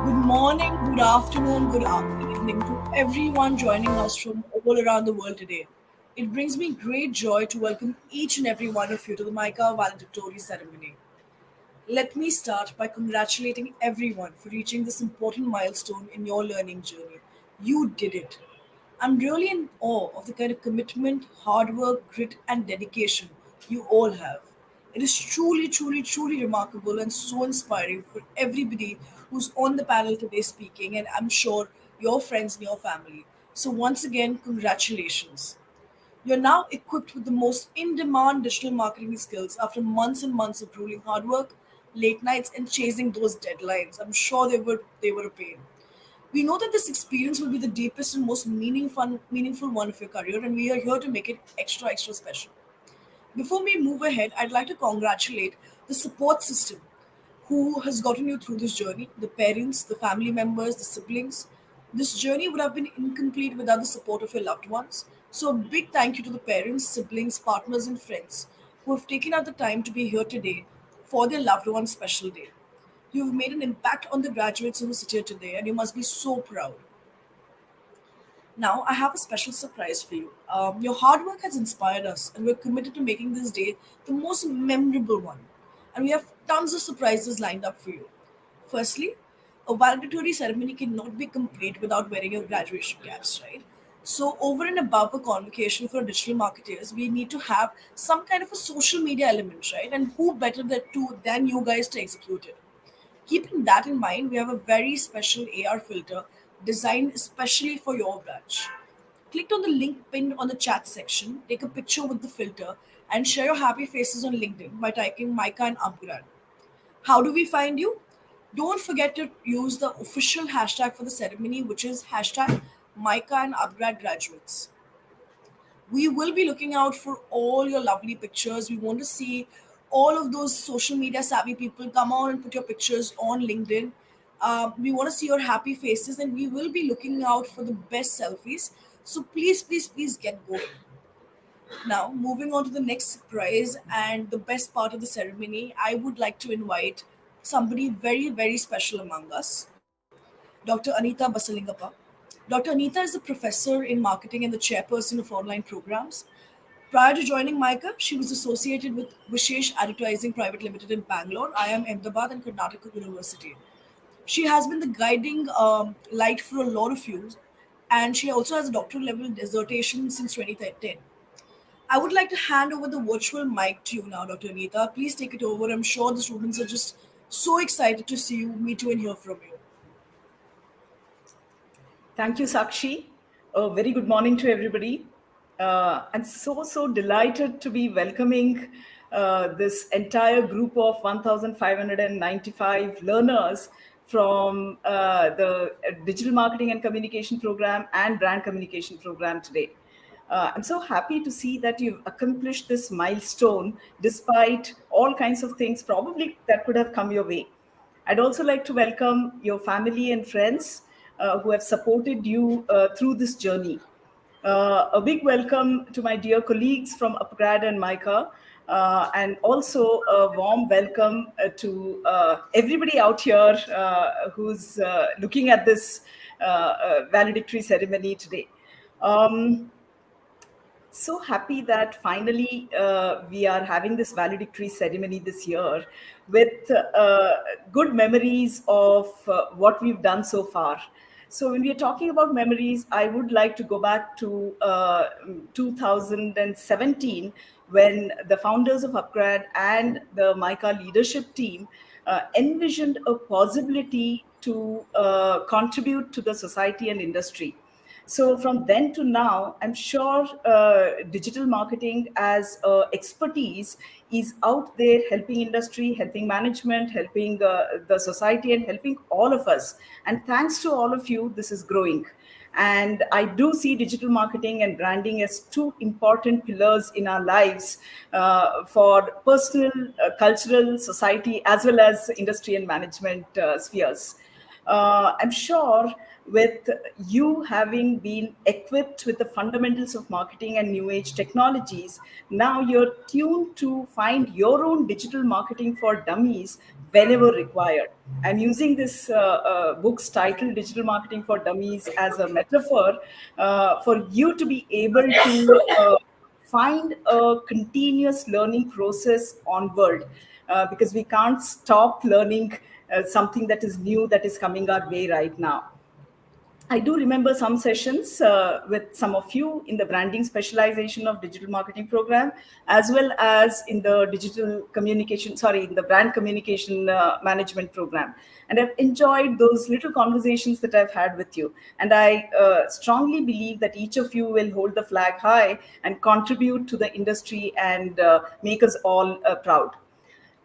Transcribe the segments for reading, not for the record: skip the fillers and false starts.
Good morning, good afternoon, good evening to everyone joining us from all around the world today. It brings me great joy to welcome each and every one of you to the MICA Valedictory Ceremony. Let me start by congratulating everyone for reaching this important milestone in your learning journey. You did it. I'm really in awe of the kind of commitment, hard work, grit, and dedication you all have. It is truly, truly, truly remarkable and so inspiring for everybody who's on the panel today speaking, and I'm sure your friends and your family. So, once again, congratulations. You're now equipped with the most in demand digital marketing skills after months and months of grueling hard work, late nights, and chasing those deadlines. I'm sure they were a pain. We know that this experience will be the deepest and most meaningful one of your career, and we are here to make it extra, extra special. Before we move ahead, I'd like to congratulate the support system who has gotten you through this journey, the parents, the family members, the siblings. This journey would have been incomplete without the support of your loved ones. So, a big thank you to the parents, siblings, partners, and friends who have taken out the time to be here today for their loved one's special day. You've made an impact on the graduates who sit here today, and you must be so proud. Now, I have a special surprise for you. Your hard work has inspired us, and we're committed to making this day the most memorable one. And we have tons of surprises lined up for you. Firstly, a valedictory ceremony cannot be complete without wearing your graduation caps, right? So, over and above a convocation for digital marketers, we need to have some kind of a social media element, right? And who better than you guys to execute it? Keeping that in mind, we have a very special AR filter designed especially for your batch. Click on the link pinned on the chat section, take a picture with the filter, and share your happy faces on LinkedIn by typing MICA and upGrad. How do we find you? Don't forget to use the official hashtag for the ceremony, which is hashtag MICA and upGrad graduates. We will be looking out for all your lovely pictures. We want to see all of those social media savvy people come on and put your pictures on LinkedIn. We want to see your happy faces, and we will be looking out for the best selfies. So please, please, please get going. Now, moving on to the next surprise and the best part of the ceremony, I would like to invite somebody very, very special among us, Dr. Anita Basalingappa. Dr. Anita is a professor in marketing and the chairperson of online programs. Prior to joining MICA, she was associated with Vishesh Advertising Private Limited in Bangalore, IIM Ahmedabad, and Karnataka University. She has been the guiding light for a lot of you, and she also has a doctoral level dissertation since 2010. I would like to hand over the virtual mic to you now, Dr. Anita. Please take it over. I'm sure the students are just so excited to see you, meet you, and hear from you. Thank you, Sakshi. A very good morning to everybody. I'm so delighted to be welcoming this entire group of 1,595 learners from the Digital Marketing and Communication Program and Brand Communication Program today. I'm so happy to see that you've accomplished this milestone despite all kinds of things probably that could have come your way. I'd also like to welcome your family and friends who have supported you through this journey. A big welcome to my dear colleagues from upGrad and MICA, and also a warm welcome to everybody out here who's looking at this valedictory ceremony today. So happy that finally we are having this valedictory ceremony this year with good memories of what we've done so far. So when we are talking about memories, I would like to go back to 2017 when the founders of upGrad and the MICA leadership team envisioned a possibility to contribute to the society and industry. So from then to now, I'm sure digital marketing as expertise is out there helping industry, helping management, helping the society, and helping all of us. And thanks to all of you, this is growing. And I do see digital marketing and branding as two important pillars in our lives for personal, cultural, society, as well as industry and management spheres. I'm sure with you having been equipped with the fundamentals of marketing and new age technologies, now you're tuned to find your own digital marketing for dummies whenever required. I'm using this book's title, Digital Marketing for Dummies, as a metaphor for you to be able to find a continuous learning process onward, because we can't stop learning something that is new that is coming our way right now. I do remember some sessions with some of you in the branding specialization of digital marketing program, as well as in the in the brand communication management program. And I've enjoyed those little conversations that I've had with you. And I strongly believe that each of you will hold the flag high and contribute to the industry and make us all proud.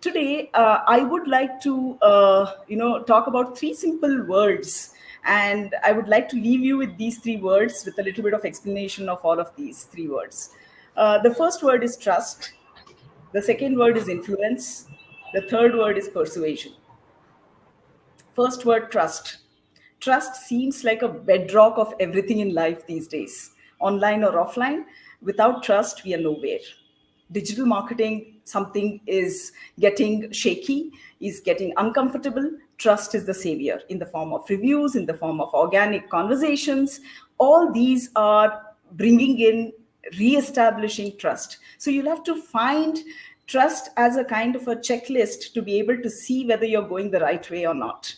Today, I would like to, talk about three simple words, and I would like to leave you with these three words with a little bit of explanation of all of these three words. The first word is trust. The second word is influence. The third word is persuasion. First word, trust. Trust seems like a bedrock of everything in life these days, online or offline. Without trust, we are nowhere. Digital marketing, something is getting shaky, is getting uncomfortable. Trust is the savior in the form of reviews, in the form of organic conversations. All these are bringing in re-establishing trust. So you'll have to find trust as a kind of a checklist to be able to see whether you're going the right way or not.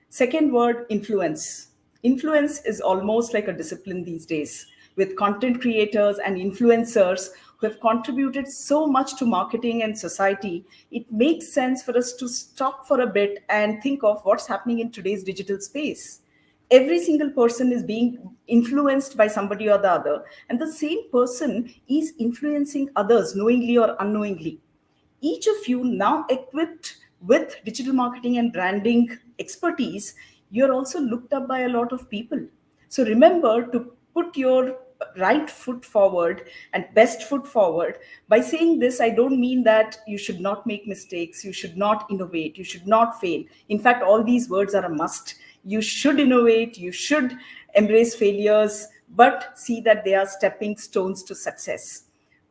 Second word, influence. Influence is almost like a discipline these days, with content creators and influencers who have contributed so much to marketing and society. It makes sense for us to stop for a bit and think of what's happening in today's digital space. Every single person is being influenced by somebody or the other, and the same person is influencing others knowingly or unknowingly. Each of you now equipped with digital marketing and branding expertise, you're also looked up by a lot of people. So remember to put your right foot forward and best foot forward. By saying this, I don't mean that you should not make mistakes, you should not innovate, you should not fail. In fact, all these words are a must. You should innovate, you should embrace failures, but see that they are stepping stones to success.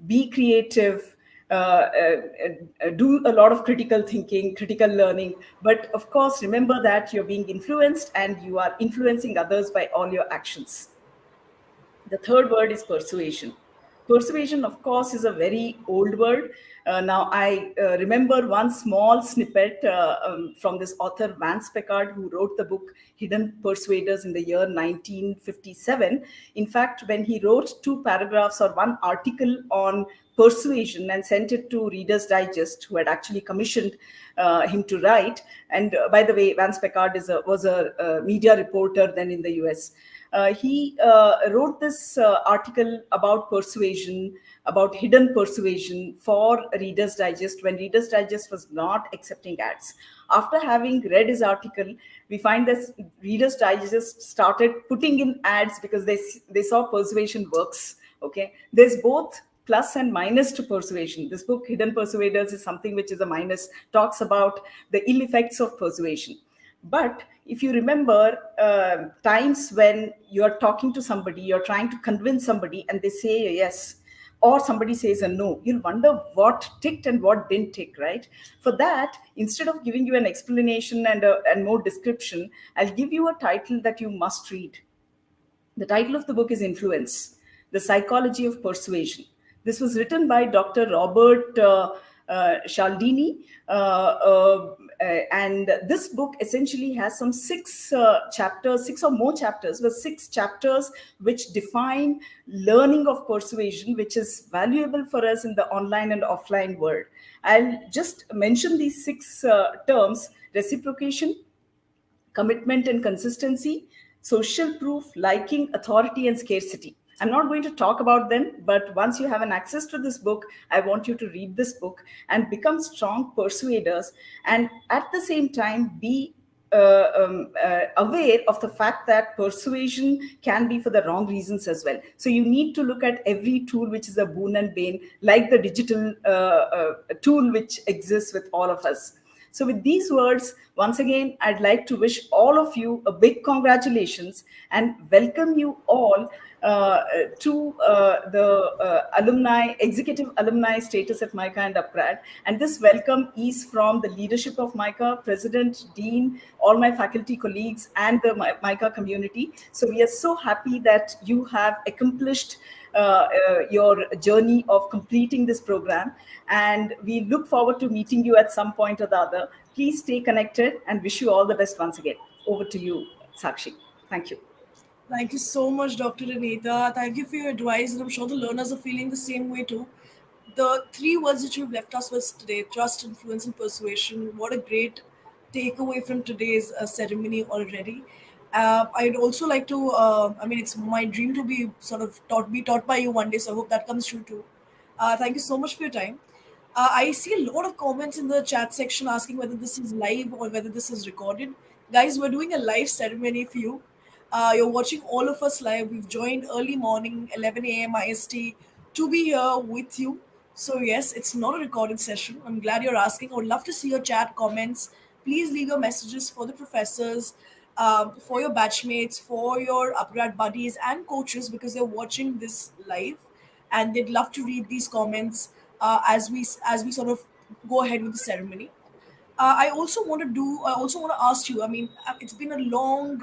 Be creative, do a lot of critical thinking, critical learning. But of course, remember that you're being influenced and you are influencing others by all your actions. The third word is persuasion. Persuasion, of course, is a very old word. Now, I remember one small snippet from this author, Vance Packard, who wrote the book Hidden Persuaders in the year 1957. In fact, when he wrote two paragraphs or one article on persuasion and sent it to Reader's Digest, who had actually commissioned him to write. And by the way, Vance Packard was a media reporter then in the US. He wrote this article about persuasion, about hidden persuasion for Reader's Digest when Reader's Digest was not accepting ads. After having read his article, we find that Reader's Digest started putting in ads because they saw persuasion works. Okay, there's both plus and minus to persuasion. This book, Hidden Persuaders, is something which is a minus, talks about the ill effects of persuasion. But if you remember times when you're talking to somebody, you're trying to convince somebody and they say a yes, or somebody says a no, you'll wonder what ticked and what didn't tick, right? For that, instead of giving you an explanation and more description, I'll give you a title that you must read. The title of the book is Influence, The Psychology of Persuasion. This was written by Dr. Robert Cialdini. And this book essentially has some six chapters, six or more chapters, but six chapters which define learning of persuasion, which is valuable for us in the online and offline world. I'll just mention these six terms: reciprocation, commitment and consistency, social proof, liking, authority, and scarcity. I'm not going to talk about them, but once you have an access to this book, I want you to read this book and become strong persuaders, and at the same time be aware of the fact that persuasion can be for the wrong reasons as well. So you need to look at every tool which is a boon and bane, like the digital tool which exists with all of us. So, with these words, once again, I'd like to wish all of you a big congratulations and welcome you all to the alumni, executive alumni status at MICA and upGrad. And this welcome is from the leadership of MICA, President, Dean, all my faculty colleagues, and the MICA community. So we are so happy that you have accomplished your journey of completing this program. And we look forward to meeting you at some point or the other. Please stay connected and wish you all the best once again. Over to you, Sakshi. Thank you. Thank you so much, Dr. Anita. Thank you for your advice, and I'm sure the learners are feeling the same way too. The three words that you've left us with today: trust, influence, and persuasion. What a great takeaway from today's ceremony already. I'd also like to, I mean, it's my dream to be taught by you one day, so I hope that comes true too. Thank you so much for your time. I see a lot of comments in the chat section asking whether this is live or whether this is recorded. Guys, we're doing a live ceremony for you. You're watching all of us live. We've joined early morning, 11 a.m. IST, to be here with you. So, yes, it's not a recorded session. I'm glad you're asking. I would love to see your chat comments. Please leave your messages for the professors, for your batchmates, for your upgrad buddies and coaches because they're watching this live and they'd love to read these comments as we sort of go ahead with the ceremony. I also want to ask you. I mean, it's been a long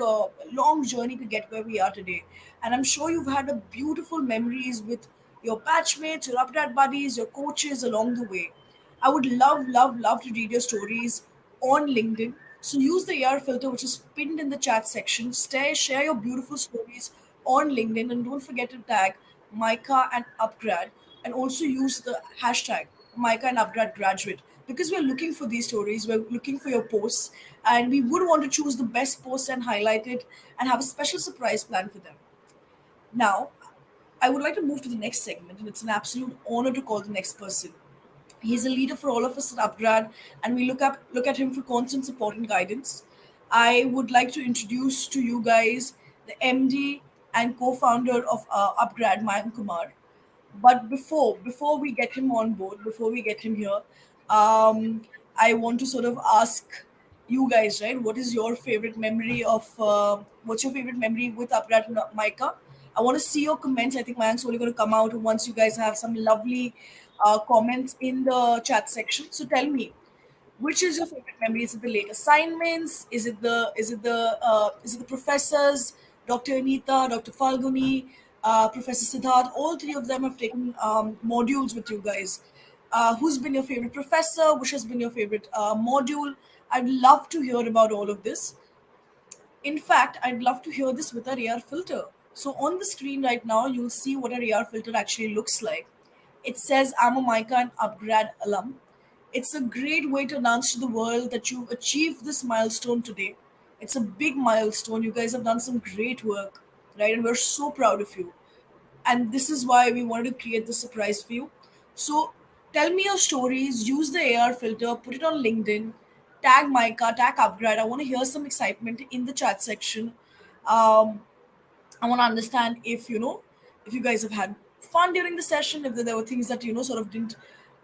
journey to get where we are today, and I'm sure you've had a beautiful memories with your batchmates, your upgrad buddies, your coaches along the way. I would love to read your stories on LinkedIn. So use the AR filter, which is pinned in the chat section. Share your beautiful stories on LinkedIn, and don't forget to tag Micah and Upgrad, and also use the hashtag Micah and Upgrad Graduate because we're looking for these stories. We're looking for your posts, and we would want to choose the best posts and highlight it and have a special surprise plan for them. Now, I would like to move to the next segment, and it's an absolute honor to call the next person. He's a leader for all of us at upgrad, and we look at him for constant support and guidance. I would like to introduce to you guys the MD and co-founder of upgrad, Mayank Kumar. But before we get him on board, before we get him here, um, I want to sort of ask you guys, right? What is your favorite memory of? What's your favorite memory with upgrad and Micah? I want to see your comments. I think Mayank's only going to come out once you guys have some lovely comments in the chat section. So tell me, which is your favorite memory? Is it the late assignments? Is it the professors, Dr. Anita, Dr. Falguni, Professor Siddharth? All three of them have taken modules with you guys. Who's been your favorite professor? Which has been your favorite module? I'd love to hear about all of this. In fact, I'd love to hear this with our AR filter. So on the screen right now, you'll see what our AR filter actually looks like. It says, I'm a MICA and upgrad alum. It's a great way to announce to the world that you've achieved this milestone today. It's a big milestone. You guys have done some great work, right? And we're so proud of you. And this is why we wanted to create this surprise for you. So tell me your stories, use the AR filter, put it on LinkedIn, tag Micah, tag Upgrade. I want to hear some excitement in the chat section. Um, I want to understand if you guys have had fun during the session, if there were things that sort of didn't,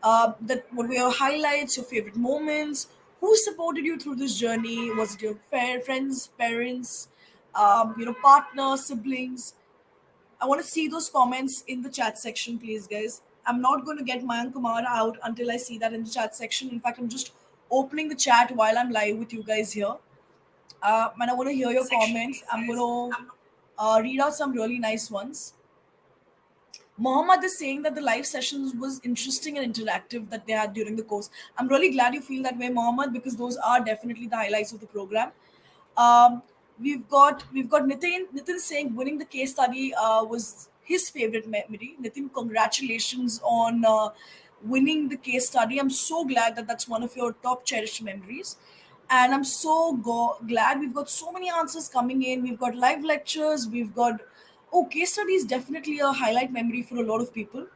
that what were your highlights, your favorite moments, who supported you through this journey? Was it your friends, parents, partners, siblings? I want to see those comments in the chat section, please, guys. I'm not going to get Mayank Kumar out until I see that in the chat section. In fact, I'm just opening the chat while I'm live with you guys here. And I want to hear your comments. I'm going to read out some really nice ones. Mohammed is saying that the live sessions was interesting and interactive that they had during the course. I'm really glad you feel that way, Mohammed, because those are definitely the highlights of the program. Um, we've got Nitin. Nitin saying winning the case study was his favorite memory. Nitin, congratulations on winning the case study. I'm so glad that that's one of your top cherished memories. And I'm so glad we've got so many answers coming in. We've got live lectures. We've got, oh, case study is definitely a highlight memory for a lot of people.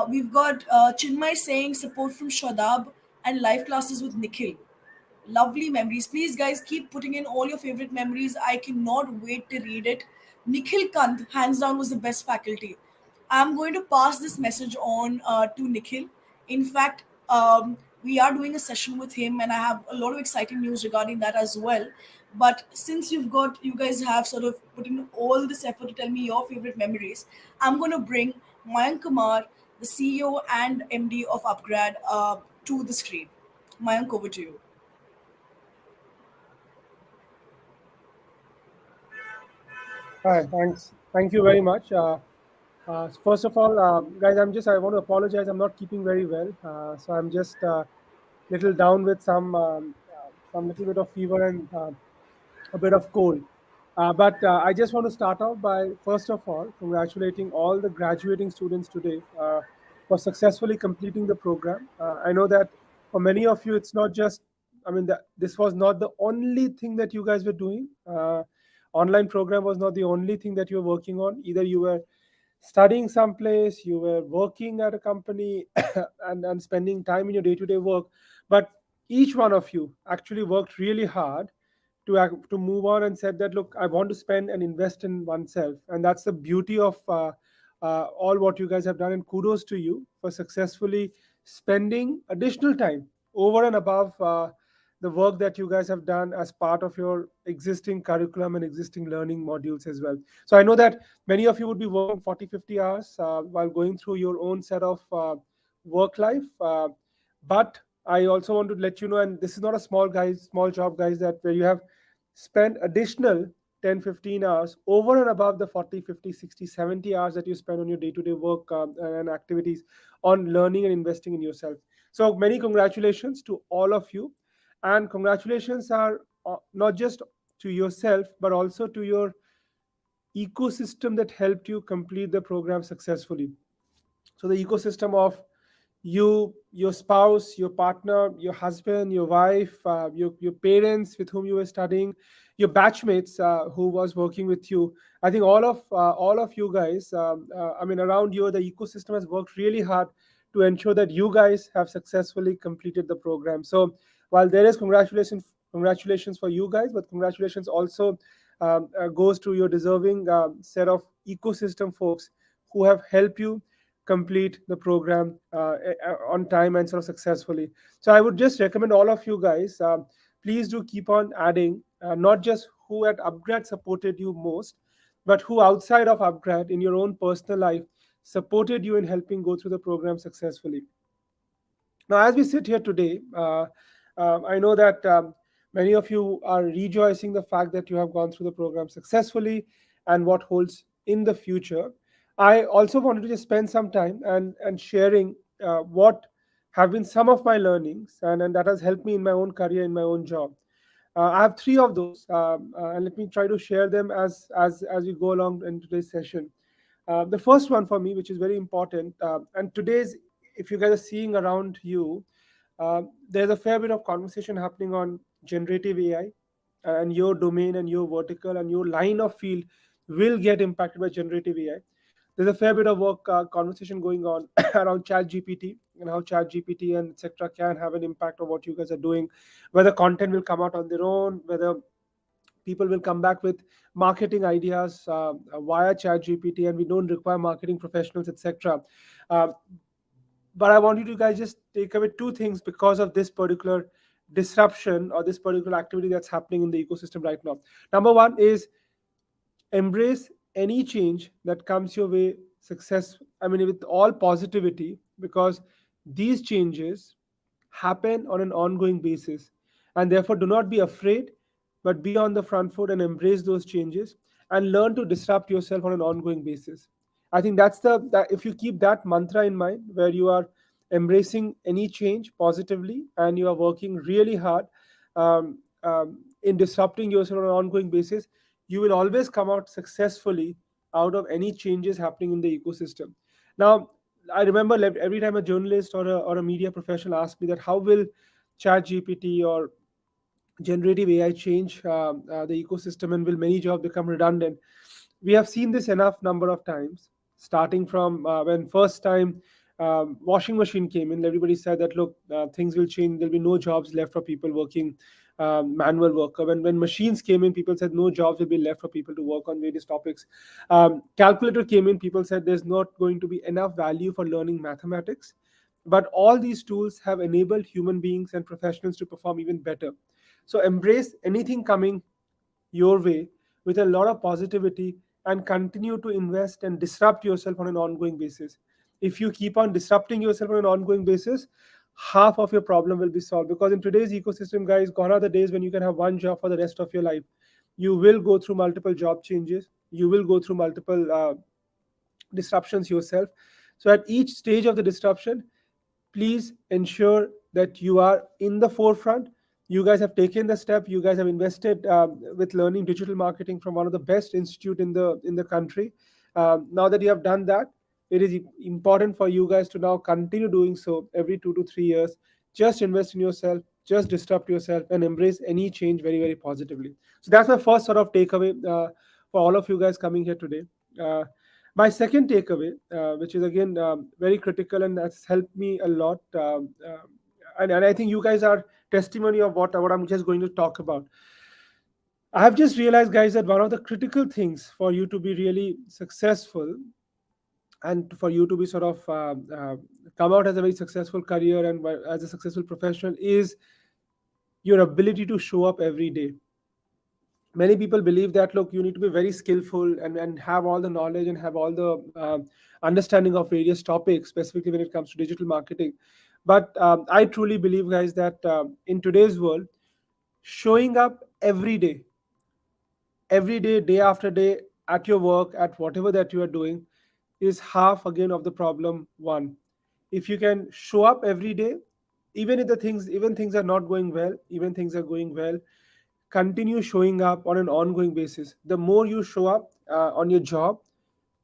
We've got Chinmay saying support from Shadab and live classes with Nikhil. Lovely memories. Please, guys, keep putting in all your favorite memories. I cannot wait to read it. Nikhil Kant, hands down, was the best faculty. I'm going to pass this message on to Nikhil. In fact, We are doing a session with him, and I have a lot of exciting news regarding that as well. But since you guys have sort of put in all this effort to tell me your favorite memories, I'm going to bring Mayank Kumar, the CEO and MD of upGrad, to the screen. Mayank, over to you. Hi, thanks. Thank you very much. First of all, guys, I want to apologize. I'm not keeping very well. So I'm just little down with some little bit of fever and a bit of cold. But I just want to start off by, first of all, congratulating all the graduating students today for successfully completing the program. I know that for many of you, it's not just, I mean, this was not the only thing that you guys were doing. Online program was not the only thing that you were working on. Either you were studying someplace, you were working at a company, and spending time in your day-to-day work. But each one of you actually worked really hard to move on and said that, look, I want to spend and invest in oneself, and that's the beauty of all what you guys have done. And kudos to you for successfully spending additional time over and above the work that you guys have done as part of your existing curriculum and existing learning modules as well. So I know that many of you would be working 40, 50 hours while going through your own set of work life. But I also want to let you know, and this is not a small job, guys, that where you have spent additional 10, 15 hours over and above the 40, 50, 60, 70 hours that you spend on your day-to-day work and activities on learning and investing in yourself. So many congratulations to all of you. And congratulations are not just to yourself, but also to your ecosystem that helped you complete the program successfully. So the ecosystem of you, your spouse, your partner, your husband, your wife, your parents with whom you were studying, your batchmates who was working with you. I think all of you guys, I mean, around you, the ecosystem has worked really hard to ensure that you guys have successfully completed the program. So while there is congratulations for you guys, but congratulations also goes to your deserving set of ecosystem folks who have helped you complete the program on time and sort of successfully. So I would just recommend all of you guys, please do keep on adding, not just who at upgrad supported you most, but who outside of upgrad in your own personal life supported you in helping go through the program successfully. Now, as we sit here today, I know that many of you are rejoicing the fact that you have gone through the program successfully and what holds in the future. I also wanted to just spend some time and sharing what have been some of my learnings, and that has helped me in my own career, in my own job. I have three of those, and let me try to share them as we go along in today's session. The first one for me, which is very important, and today's, if you guys are seeing around you, there's a fair bit of conversation happening on generative AI, and your domain and your vertical and your line of field will get impacted by generative AI. There's a fair bit of work conversation going on around chat gpt and how chat gpt and etc can have an impact on what you guys are doing, whether content will come out on their own, whether people will come back with marketing ideas via chat gpt and we don't require marketing professionals, etc. uh, but I want you to guys just take away two things because of this particular disruption or this particular activity that's happening in the ecosystem right now. Number one is embrace any change that comes your way, success, I mean, with all positivity, because these changes happen on an ongoing basis, and therefore do not be afraid, but be on the front foot and embrace those changes and learn to disrupt yourself on an ongoing basis. I think that's that if you keep that mantra in mind, where you are embracing any change positively and you are working really hard in disrupting yourself on an ongoing basis, you will always come out successfully out of any changes happening in the ecosystem. Now, I remember every time a journalist or a media professional asked me that how will chat gpt or generative AI change the ecosystem, and will many jobs become redundant? We have seen this enough number of times, starting from when first time washing machine came in. Everybody said that, look, things will change. There'll be no jobs left for people working manual work. When machines came in, people said no jobs will be left for people to work on various topics. Calculator came in, people said there's not going to be enough value for learning mathematics. but all these tools have enabled human beings and professionals to perform even better. So embrace anything coming your way with a lot of positivity and continue to invest and disrupt yourself on an ongoing basis. If you keep on disrupting yourself on an ongoing basis, half of your problem will be solved, because in today's ecosystem, guys, gone are the days when you can have one job for the rest of your life. You will go through multiple job changes, you will go through multiple disruptions yourself. So at each stage of the disruption, please ensure that you are in the forefront. You guys have taken the step, you guys have invested with learning digital marketing from one of the best institute in the country. Now that you have done that, it is important for you guys to now continue doing so every 2 to 3 years. Just invest in yourself, just disrupt yourself, and embrace any change very, very positively. So that's my first sort of takeaway for all of you guys coming here today. uh, my second takeaway, which is again very critical and that's helped me a lot, and I think you guys are testimony of what I'm just going to talk about. I have just realized, guys, that one of the critical things for you to be really successful and for you to be sort of come out as a very successful career and as a successful professional is your ability to show up every day. Many people believe that, look, you need to be very skillful and have all the knowledge and have all the understanding of various topics, specifically when it comes to digital marketing. But I truly believe, guys, that in today's world, showing up every day, day after day, at your work, at whatever that you are doing, is half again of the problem one. If you can show up every day, even things are not going well, even things are going well, continue showing up on an ongoing basis. The more you show up on your job,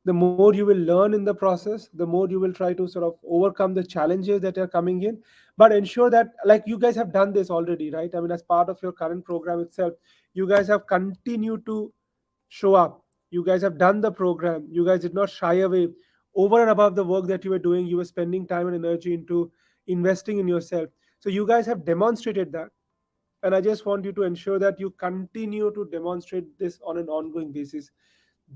the more you will learn in the process, the more you will try to sort of overcome the challenges that are coming in. But ensure that, like, you guys have done this already, right? I mean, as part of your current program itself, you guys have continued to show up. You guys have done the program. You guys did not shy away. Over and above the work that you were doing, you were spending time and energy into investing in yourself. So you guys have demonstrated that, and I just want you to ensure that you continue to demonstrate this on an ongoing basis.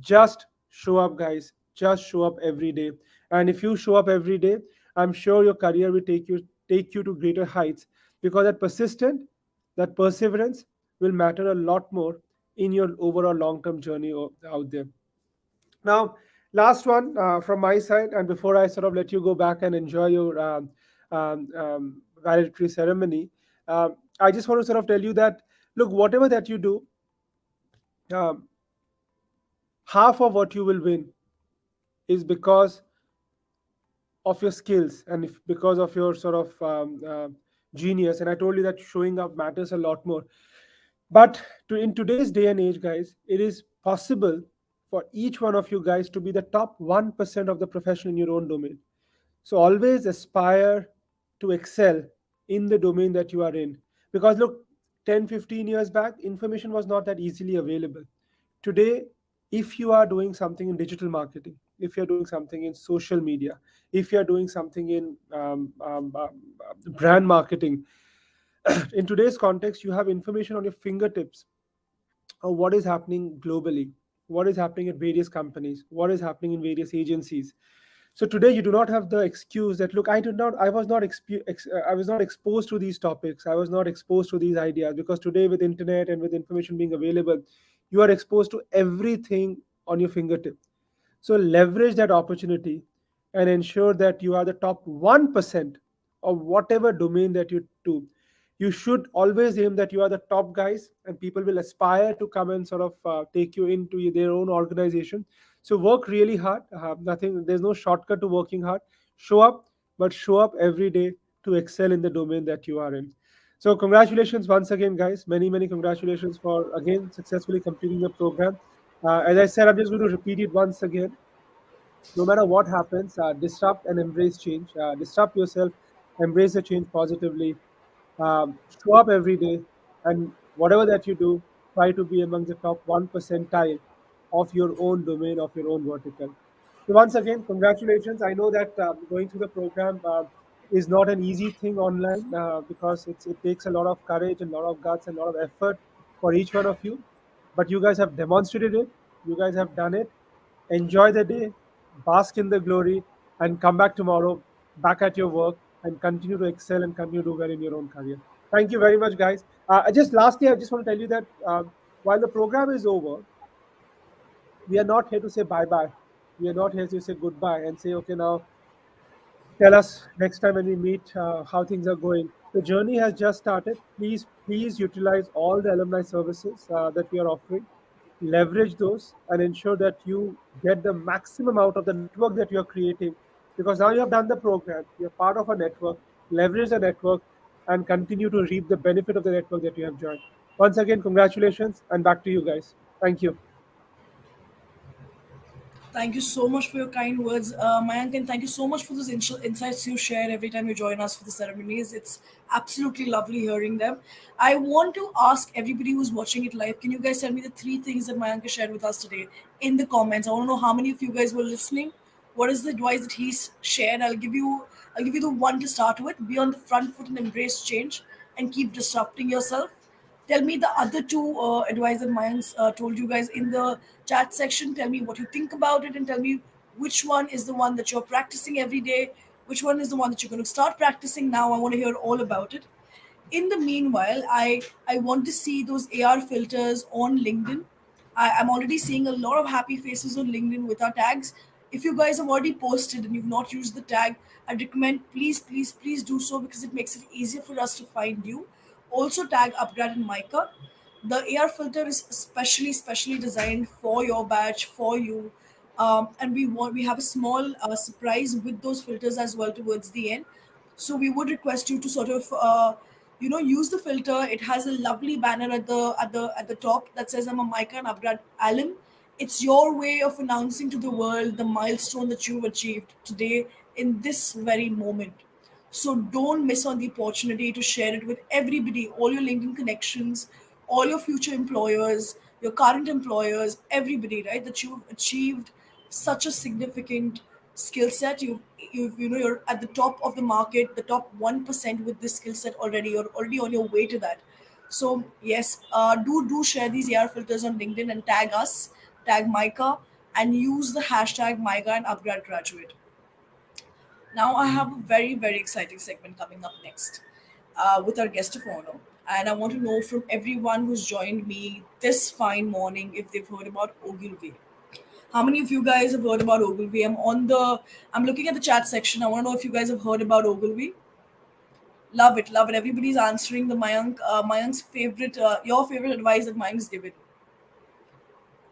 Just show up, guys. Just show up every day. And if you show up every day, I'm sure your career will take you to greater heights, because that persistent, that perseverance will matter a lot more in your overall long-term journey out there. Now, last one from my side, and before I sort of let you go back and enjoy your valedictory ceremony, I just want to sort of tell you that, look, whatever that you do, um, half of what you will win is because of your skills and if, because of your sort of genius. And I told you that showing up matters a lot more. But in today's day and age, guys, it is possible for each one of you guys to be the top 1% of the profession in your own domain. So always aspire to excel in the domain that you are in. Because look, 10, 15 years back, information was not that easily available. Today, if you are doing something in digital marketing, if you're doing something in social media, if you're doing something in brand marketing, in today's context, you have information on your fingertips of what is happening globally, what is happening at various companies, what is happening in various agencies. So today you do not have the excuse that, look, I was not exposed to these topics, I was not exposed to these ideas. Because today, with internet and with information being available, you are exposed to everything on your fingertip. So leverage that opportunity and ensure that you are the top 1% of whatever domain that you do. You should always aim that you are the top guys, and people will aspire to come and sort of take you into their own organization. So work really hard. There's no shortcut to working hard. Show up, but show up every day to excel in the domain that you are in. So congratulations once again, guys. Many, many congratulations for again successfully completing the program. As I said, I'm just going to repeat it once again. No matter what happens, disrupt and embrace change. Disrupt yourself, embrace the change positively. Show up every day, and whatever that you do, try to be among the top 1 percentile of your own domain, of your own vertical. So once again, congratulations. I know that going through the program is not an easy thing online, because it takes a lot of courage and a lot of guts and a lot of effort for each one of you. But you guys have demonstrated it. You guys have done it. Enjoy the day, bask in the glory, and come back tomorrow, back at your work, and continue to excel and continue to do well in your own career. Thank you very much, guys. Just lastly, I just want to tell you that while the program is over, we are not here to say bye bye. We are not here to say goodbye and say, okay, now tell us next time when we meet how things are going. The journey has just started. Please utilize all the alumni services that we are offering. Leverage those and ensure that you get the maximum out of the network that you are creating. Because now you have done the program, you're part of a network. Leverage the network and continue to reap the benefit of the network that you have joined. Once again, congratulations and back to you guys. Thank you. Thank you so much for your kind words, Mayank, and thank you so much for those insights you share every time you join us for the ceremonies. It's absolutely lovely hearing them. I want to ask everybody who's watching it live, can you guys tell me the three things that Mayank has shared with us today in the comments? I want to know how many of you guys were listening. What is the advice that he's shared? I'll give you the one to start with. Be on the front foot and embrace change and keep disrupting yourself. Tell me the other two advice that Mayank told you guys in the chat section. Tell me what you think about it and tell me which one is the one that you're practicing every day, which one is the one that you're going to start practicing now. I want to hear all about it. In the meanwhile, I want to see those AR filters on LinkedIn. I'm already seeing a lot of happy faces on LinkedIn with our tags. If you guys have already posted and you've not used the tag, I'd recommend please do so because it makes it easier for us to find you. Also tag upgrad and MICA. The AR filter is specially designed for your batch, for you, and we have a small surprise with those filters as well towards the end. So we would request you to sort of use the filter. It has a lovely banner at the top that says I'm a MICA and upgrad alum. It's your way of announcing to the world the milestone that you've achieved today in this very moment. So don't miss on the opportunity to share it with everybody, all your LinkedIn connections, all your future employers, your current employers, everybody, right? That you've achieved such a significant skill set. You're at the top of the market, the top 1% with this skill set already. You're already on your way to that. So yes, do share these AR filters on LinkedIn and tag us, tag Micah, and use the hashtag Micah and upgrad graduate. Now, I have a very exciting segment coming up next with our guest of honor. And I want to know from everyone who's joined me this fine morning if they've heard about Ogilvy. How many of you guys have heard about Ogilvy? I'm looking at the chat section. I want to know if you guys have heard about Ogilvy. Love it, love it. Everybody's answering the Mayank's favorite, your favorite advice that Mayank's given.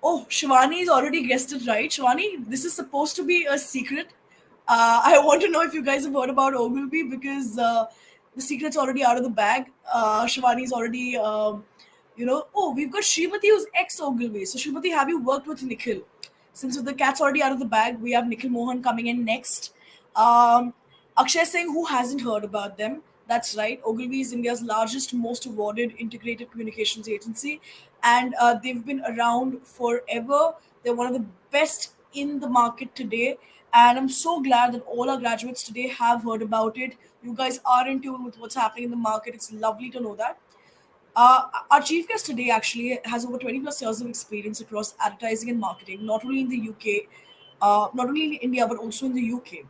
Oh, Shivani's already guessed it right. Shivani, this is supposed to be a secret. I want to know if you guys have heard about Ogilvy because the secret's already out of the bag. Shivani's already, oh, we've got Srimati who's ex Ogilvy. So, Srimati, have you worked with Nikhil? Since the cat's already out of the bag, we have Nikhil Mohan coming in next. Akshay Singh, who hasn't heard about them? That's right. Ogilvy is India's largest, most awarded integrated communications agency, and they've been around forever. They're one of the best in the market today, and I'm so glad that all our graduates today have heard about it. You guys are in tune with what's happening in the market. It's lovely to know that. Our chief guest today actually has over 20 plus years of experience across advertising and marketing, not only in the UK, not only in India, but also in the UK.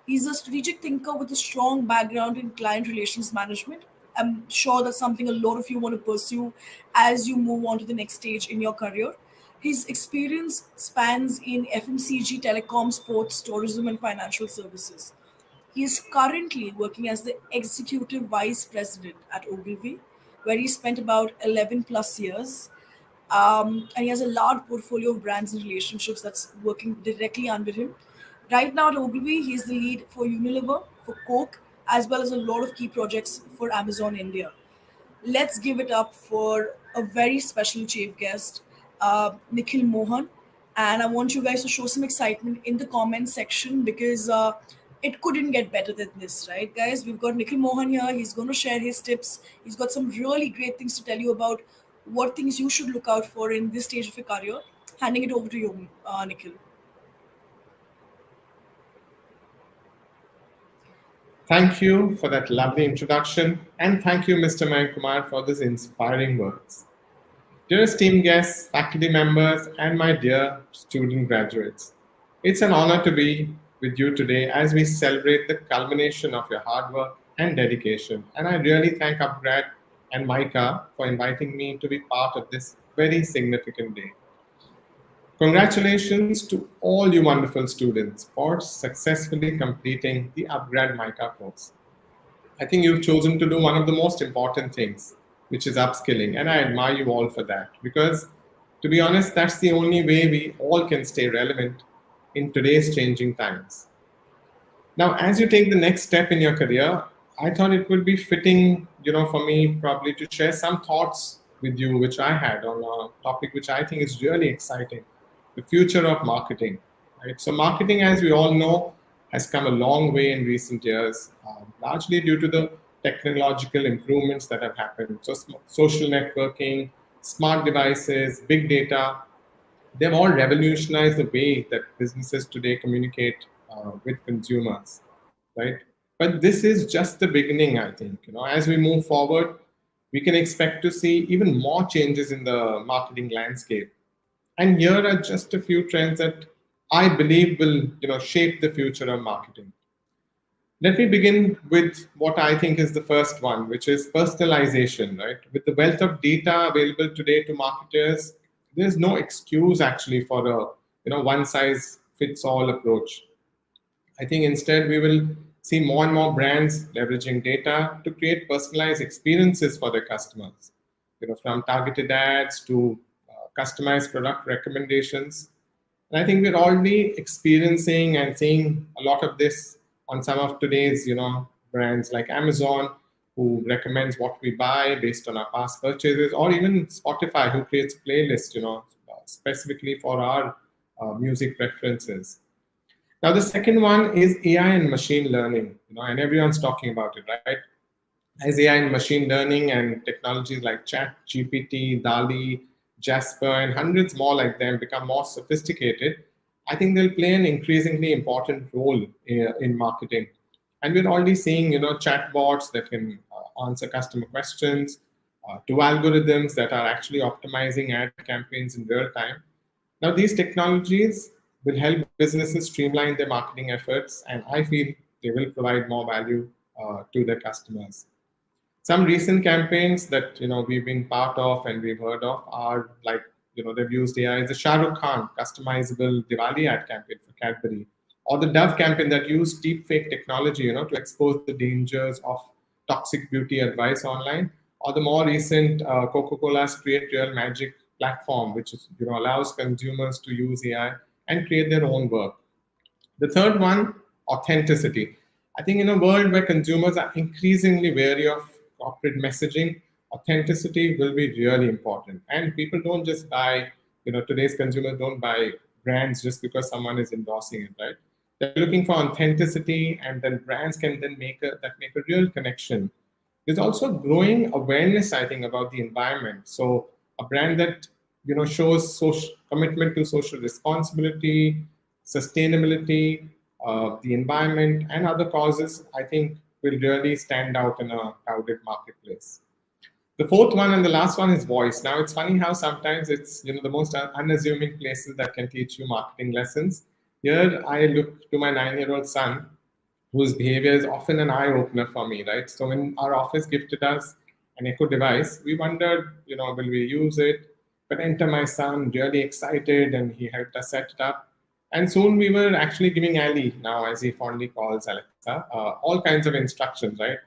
He's a strategic thinker with a strong background in client relations management. I'm sure that's something a lot of you want to pursue as you move on to the next stage in your career. His experience spans in FMCG, telecom, sports, tourism, and financial services. He is currently working as the executive vice president at Ogilvy, where he spent about 11 plus years. And he has a large portfolio of brands and relationships that's working directly under him. Right now at Ogilvy, he's the lead for Unilever, for Coke, as well as a lot of key projects for Amazon India. Let's give it up for a very special chief guest, Nikhil Mohan. And I want you guys to show some excitement in the comment section because it couldn't get better than this, right, guys? We've got Nikhil Mohan here. He's going to share his tips. He's got some really great things to tell you about what things you should look out for in this stage of your career. Handing it over to you, Nikhil. Thank you for that lovely introduction, and thank you, Mr. Mayankumar, for these inspiring words. Dear esteemed guests, faculty members, and my dear student graduates, it's an honor to be with you today as we celebrate the culmination of your hard work and dedication. And I really thank upGrad and MICA for inviting me to be part of this very significant day. Congratulations to all you wonderful students for successfully completing the upGrad MICA course. I think you've chosen to do one of the most important things, which is upskilling, and I admire you all for that because, to be honest, that's the only way we all can stay relevant in today's changing times. Now, as you take the next step in your career, I thought it would be fitting, for me probably to share some thoughts with you, which I had on a topic which I think is really exciting, the future of marketing. Right? So, marketing, as we all know, has come a long way in recent years, largely due to the technological improvements that have happened. So, social networking, smart devices, big data, they've all revolutionized the way that businesses today communicate with consumers, right? But this is just the beginning, I think. As we move forward, we can expect to see even more changes in the marketing landscape. And here are just a few trends that I believe will, shape the future of marketing. Let me begin with what I think is the first one, which is personalization, right? With the wealth of data available today to marketers, there's no excuse actually for a one size fits all approach. I think instead we will see more and more brands leveraging data to create personalized experiences for their customers. From targeted ads to customized product recommendations. And I think we're already experiencing and seeing a lot of this on some of today's, brands like Amazon, who recommends what we buy based on our past purchases, or even Spotify, who creates a playlist, specifically for our music preferences. Now, the second one is AI and machine learning, and everyone's talking about it, right? As AI and machine learning and technologies like Chat, GPT, DALI, Jasper, and hundreds more like them become more sophisticated, I think they'll play an increasingly important role in marketing. And we're already seeing, chatbots that can answer customer questions, to algorithms that are actually optimizing ad campaigns in real time. Now, these technologies will help businesses streamline their marketing efforts, and I feel they will provide more value to their customers. Some recent campaigns that we've been part of and we've heard of are like they've used AI. Is the Shah Rukh Khan customizable Diwali ad campaign for Cadbury, or the Dove campaign that used deepfake technology to expose the dangers of toxic beauty advice online, or the more recent Coca-Cola's Create Real Magic platform, which is, allows consumers to use AI and create their own work. The third one, authenticity. I think in a world where consumers are increasingly wary of corporate messaging, authenticity will be really important. And people don't just buy, today's consumers don't buy brands just because someone is endorsing it, right? They're looking for authenticity, and then brands can then make a real connection. There's also growing awareness, I think, about the environment. So a brand that shows social commitment to social responsibility, sustainability, the environment, and other causes, I think, will really stand out in a crowded marketplace. The fourth one and the last one is voice. Now, it's funny how sometimes it's the most unassuming places that can teach you marketing lessons. Here, I look to my 9-year-old son, whose behavior is often an eye opener for me, right? So when our office gifted us an Echo device, we wondered, will we use it? But enter my son, really excited, and he helped us set it up. And soon we were actually giving Ali, now as he fondly calls Alexa, all kinds of instructions, right?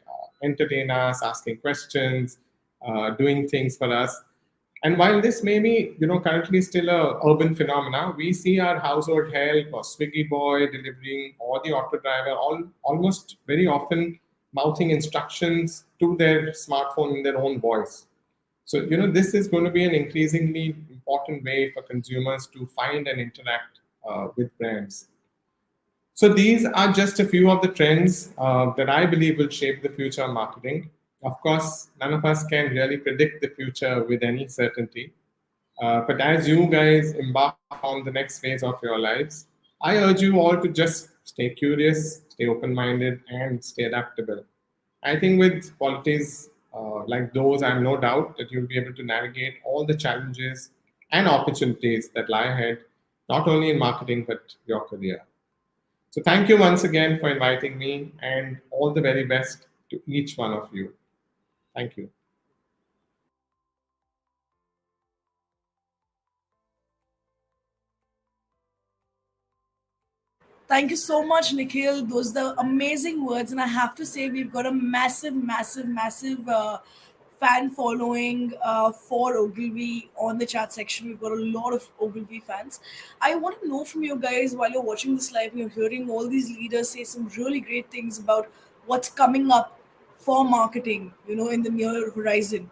Entertain us, asking questions, doing things for us. And while this may be, currently still a urban phenomena, we see our household help or Swiggy boy delivering or the auto driver almost very often mouthing instructions to their smartphone in their own voice. So, this is going to be an increasingly important way for consumers to find and interact with brands. So these are just a few of the trends that I believe will shape the future of marketing. Of course, none of us can really predict the future with any certainty. But as you guys embark on the next phase of your lives, I urge you all to just stay curious, stay open-minded, and stay adaptable. I think with qualities like those, I have no doubt that you'll be able to navigate all the challenges and opportunities that lie ahead, not only in marketing, but your career. So thank you once again for inviting me, and all the very best to each one of you. Thank you. Thank you so much, Nikhil. Those are the amazing words, and I have to say we've got a massive, massive, massive fan following for Ogilvy on the chat section. We've got a lot of Ogilvy fans. I want to know from you guys while you're watching this live and you're hearing all these leaders say some really great things about what's coming up for marketing, in the near horizon.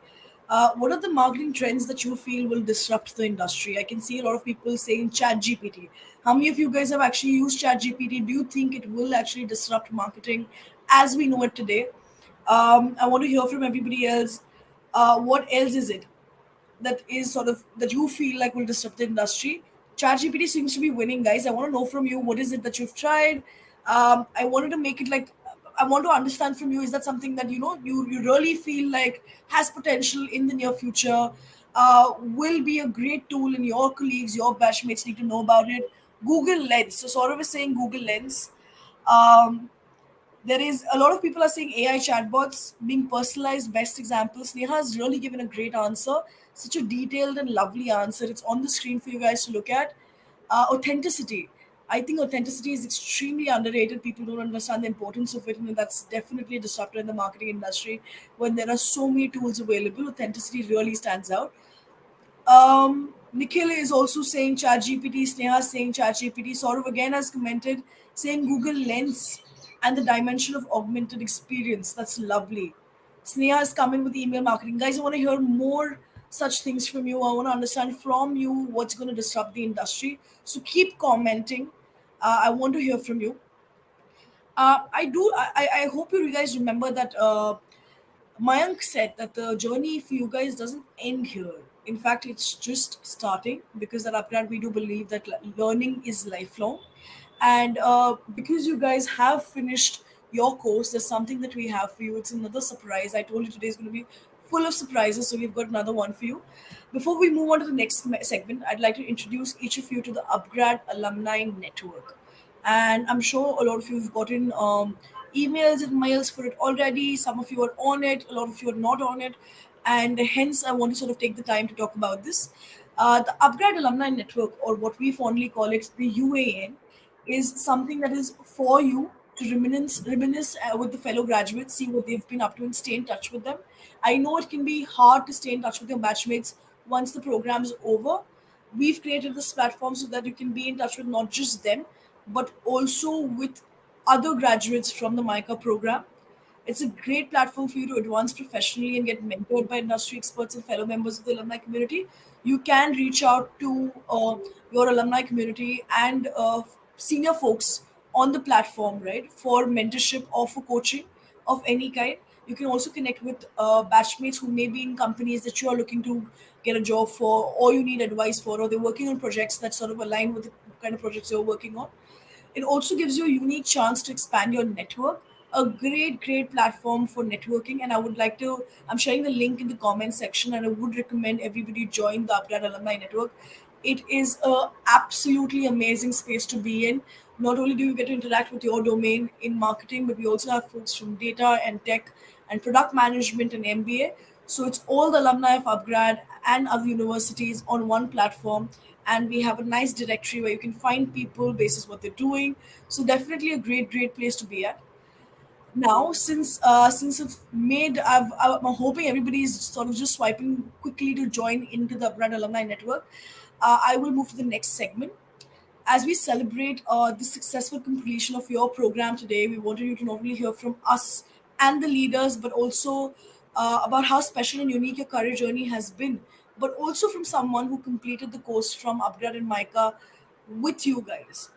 What are the marketing trends that you feel will disrupt the industry? I can see a lot of people saying Chat GPT. How many of you guys have actually used Chat GPT? Do you think it will actually disrupt marketing as we know it today? I want to hear from everybody else. What else is it that is sort of that you feel like will disrupt the industry? ChatGPT seems to be winning, guys. I want to know from you what is it that you've tried. I wanted to make it like I want to understand from you, is that something that you really feel like has potential in the near future? Will be a great tool, and your colleagues, your batchmates need to know about it. Google Lens. So Saurav is saying Google Lens. Um, there is a lot of people are saying AI chatbots being personalized. Best example. Sneha has really given a great answer, such a detailed and lovely answer. It's on the screen for you guys to look at. Authenticity. I think authenticity is extremely underrated. People don't understand the importance of it, and that's definitely a disruptor in the marketing industry. When there are so many tools available, authenticity really stands out. Nikhil is also saying ChatGPT. Sneha is saying ChatGPT. Saurav again has commented saying Google Lens and the dimension of augmented experience. That's lovely. Sneha has come in with email marketing. Guys, I want to hear more such things from you. I want to understand from you what's going to disrupt the industry. So keep commenting. I want to hear from you. I do. I hope you guys remember that Mayank said that the journey for you guys doesn't end here. In fact, it's just starting, because at upGrad we do believe that learning is lifelong. And because you guys have finished your course, there's something that we have for you. It's another surprise. I told you today is going to be full of surprises, so we've got another one for you. Before we move on to the next segment, I'd like to introduce each of you to the upGrad Alumni Network. And I'm sure a lot of you have gotten emails and mails for it already. Some of you are on it, a lot of you are not on it, and hence I want to sort of take the time to talk about this. The upgrad alumni network, or what we fondly call it, the UAN, is something that is for you to reminisce with the fellow graduates, see what they've been up to, and stay in touch with them. I know it can be hard to stay in touch with your batchmates once the program's over. We've created this platform so that you can be in touch with not just them, but also with other graduates from the MICA program. It's a great platform for you to advance professionally and get mentored by industry experts and fellow members of the alumni community. You can reach out to your alumni community and senior folks on the platform, right, for mentorship or for coaching of any kind. You can also connect with batchmates who may be in companies that you are looking to get a job for, or you need advice for, or they're working on projects that sort of align with the kind of projects you're working on. It also gives you a unique chance to expand your network. A great, great platform for networking. And I would like to, I'm sharing the link in the comment section, and I would recommend everybody join the upgrad alumni network. It is a absolutely amazing space to be in. Not only do you get to interact with your domain in marketing, but we also have folks from data and tech and product management and MBA. So it's all the alumni of upgrad and other universities on one platform, and we have a nice directory where you can find people basis what they're doing. So definitely a great, great place to be at. Now, since I've made, I'm hoping everybody is sort of just swiping quickly to join into the upgrad alumni network. I will move to the next segment. As we celebrate the successful completion of your program today, we wanted you to not only hear from us and the leaders, but also about how special and unique your career journey has been, but also from someone who completed the course from upgrad and MICA with you guys.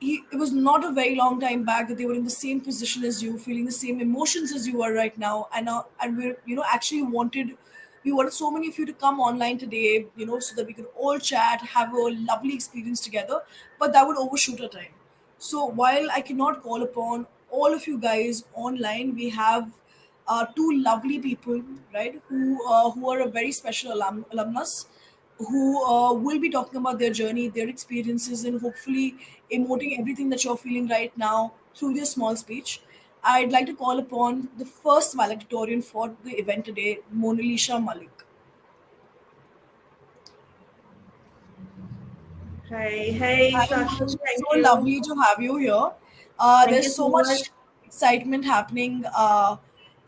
It was not a very long time back that they were in the same position as you, feeling the same emotions as you are right now, and we're actually we wanted so many of you to come online today, so that we could all chat, have a lovely experience together, but that would overshoot our time. So while I cannot call upon all of you guys online, we have two lovely people, right, who are a very special alumnus. who will be talking about their journey, their experiences, and hopefully emoting everything that you're feeling right now through this small speech. I'd like to call upon the first valedictorian for the event today, Monalisha Malik. Hi, hi, Hi, Sakshi. Monish. So Thank you. lovely to have you here. Thank There's you so so much much. excitement happening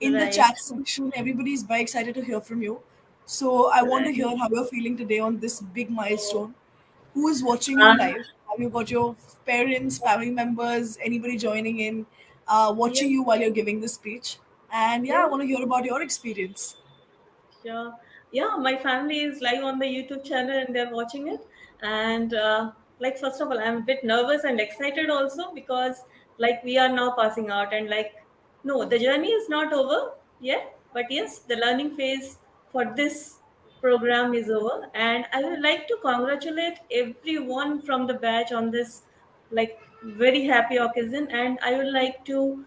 in the Right. chat section. Everybody's very excited to hear from you. So I want to Right. hear how you're feeling today on this big So, milestone. Who is watching you uh, live? Have you got your parents, family members, anybody joining in, yeah, watching you while you're giving the speech? And yeah, I yeah. want to hear about your experience. Sure. Yeah, my family is live on the YouTube channel and they're watching it. And like, first of all, I'm a bit nervous and excited also because, like, we are now passing out, and like, no, the journey is not over yet. But yes, the learning phase for this program is over. And I would like to congratulate everyone from the batch on this, like, very happy occasion. And I would like to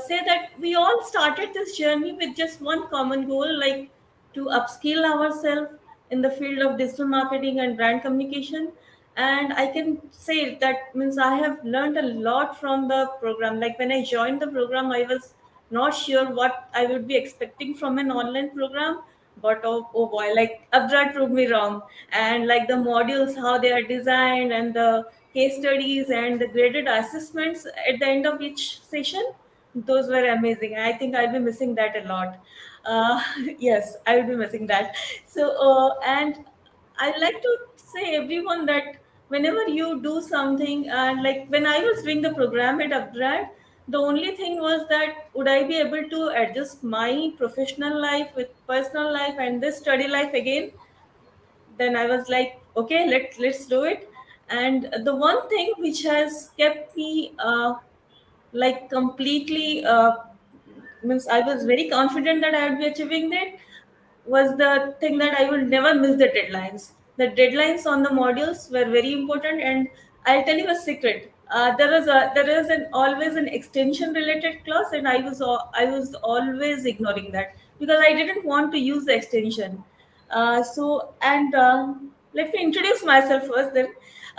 say that we all started this journey with just one common goal, like to upskill ourselves in the field of digital marketing and brand communication. And I can say that means I have learned a lot from the program. Like when I joined the program, I was not sure what I would be expecting from an online program. But oh boy, like upGrad proved me wrong. And like the modules, how they are designed, and the case studies and the graded assessments at the end of each session, those were amazing. I think I'll be missing that a lot. Yes, I will be missing that. So, and I like to say everyone that whenever you do something, and like when I was doing the program at upgrad, the only thing was that would I be able to adjust my professional life with personal life and this study life again. Then I was like, okay, let's do it. And the one thing which has kept me like completely means I was very confident that I would be achieving that, was the thing that I will never miss the deadlines. The deadlines on the modules were very important, and I'll tell you a secret. There is an always an extension related clause, and I was always ignoring that because I didn't want to use the extension. So and let me introduce myself first. Then,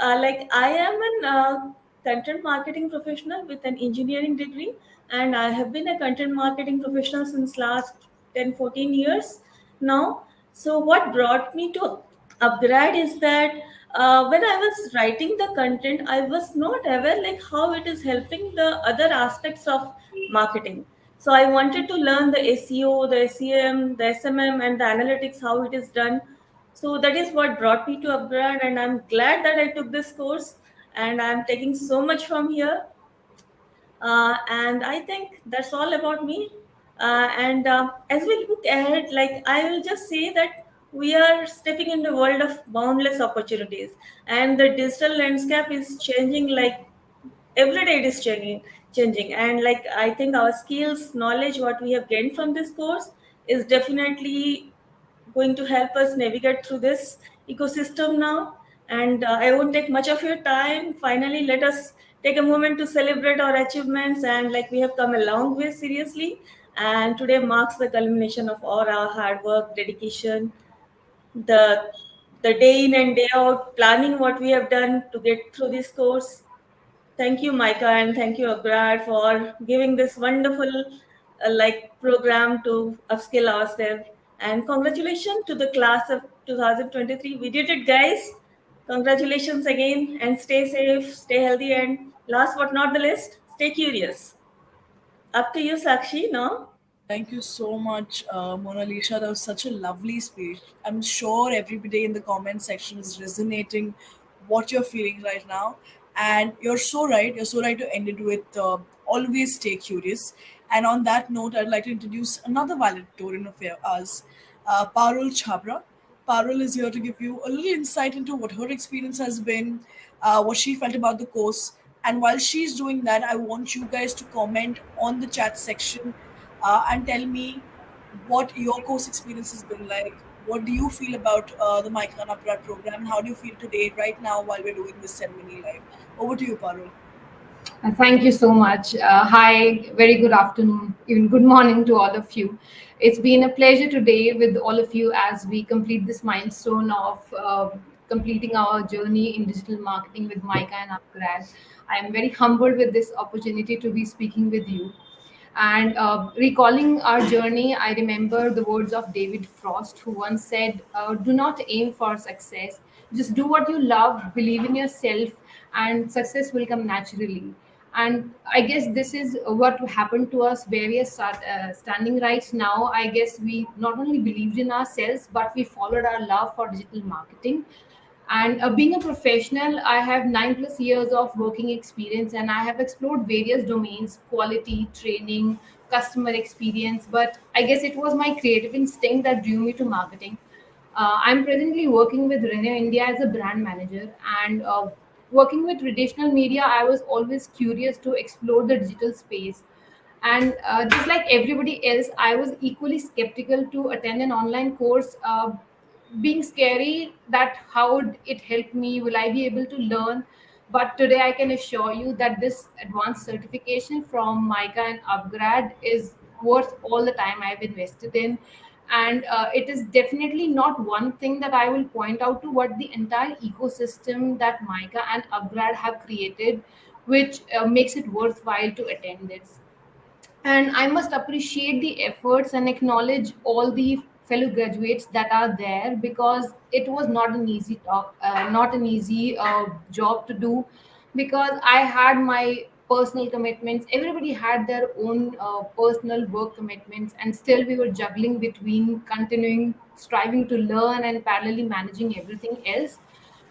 like I am an content marketing professional with an engineering degree, and I have been a content marketing professional since last 10-14 years now. So what brought me to upgrad is that when I was writing the content, I was not aware like how it is helping the other aspects of marketing. So I wanted to learn the SEO, the SEM, the SMM, and the analytics, how it is done. So that is what brought me to upgrad, and I'm glad that I took this course, and I'm taking so much from here. And I think that's all about me. And as we look ahead, like I will just say that we are stepping into a world of boundless opportunities, and the digital landscape is changing like every day. It is changing, and like I think our skills, knowledge, what we have gained from this course is definitely going to help us navigate through this ecosystem now. And I won't take much of your time. Finally, let us take a moment to celebrate our achievements. And like we have come a long way, seriously. And today marks the culmination of all our hard work, dedication, the day in and day out planning what we have done to get through this course. Thank you, Micah, and thank you, Agrad, for giving this wonderful like program to upskill ourselves. And congratulations to the class of 2023. We did it, guys. Congratulations again, and stay safe, stay healthy, and last but not the least, stay curious. Up to you, Sakshi. Now. Thank you so much, Mona Lisa. That was such a lovely speech. I'm sure everybody in the comment section is resonating what you're feeling right now. And you're so right. You're so right to end it with always stay curious. And on that note, I'd like to introduce another valedictorian of ours, Parul Chabra. Parul is here to give you a little insight into what her experience has been, what she felt about the course. And while she's doing that, I want you guys to comment on the chat section and tell me what your course experience has been like. What do you feel about the MICA and upGrad program? And how do you feel today, right now, while we're doing this ceremony live? Over to you, Parul. Thank you so much. Hi, very good afternoon, even good morning to all of you. It's been a pleasure today with all of you as we complete this milestone of completing our journey in digital marketing with MICA and upGrad. I am very humbled with this opportunity to be speaking with you. And recalling our journey, I remember the words of David Frost, who once said, "Do not aim for success. Just do what you love, believe in yourself, and success will come naturally." And I guess this is what happened to us where we are standing right now. I guess we not only believed in ourselves, but we followed our love for digital marketing. And being a professional, I have 9+ years of working experience and I have explored various domains: quality, training, customer experience. But I guess it was my creative instinct that drew me to marketing. I'm presently working with Renew India as a brand manager, and working with traditional media, I was always curious to explore the digital space. And just like everybody else, I was equally skeptical to attend an online course, being scary that how would it help me, will I be able to learn. But today I can assure you that this advanced certification from MICA and upgrad is worth all the time I've invested in. And it is definitely not one thing that I will point out to, but the entire ecosystem that MICA and upgrad have created, which makes it worthwhile to attend this. And I must appreciate the efforts and acknowledge all the fellow graduates that are there, because it was not an easy not an easy job to do, because I had my personal commitments. Everybody had their own personal work commitments, and still we were juggling between continuing striving to learn and parallelly managing everything else.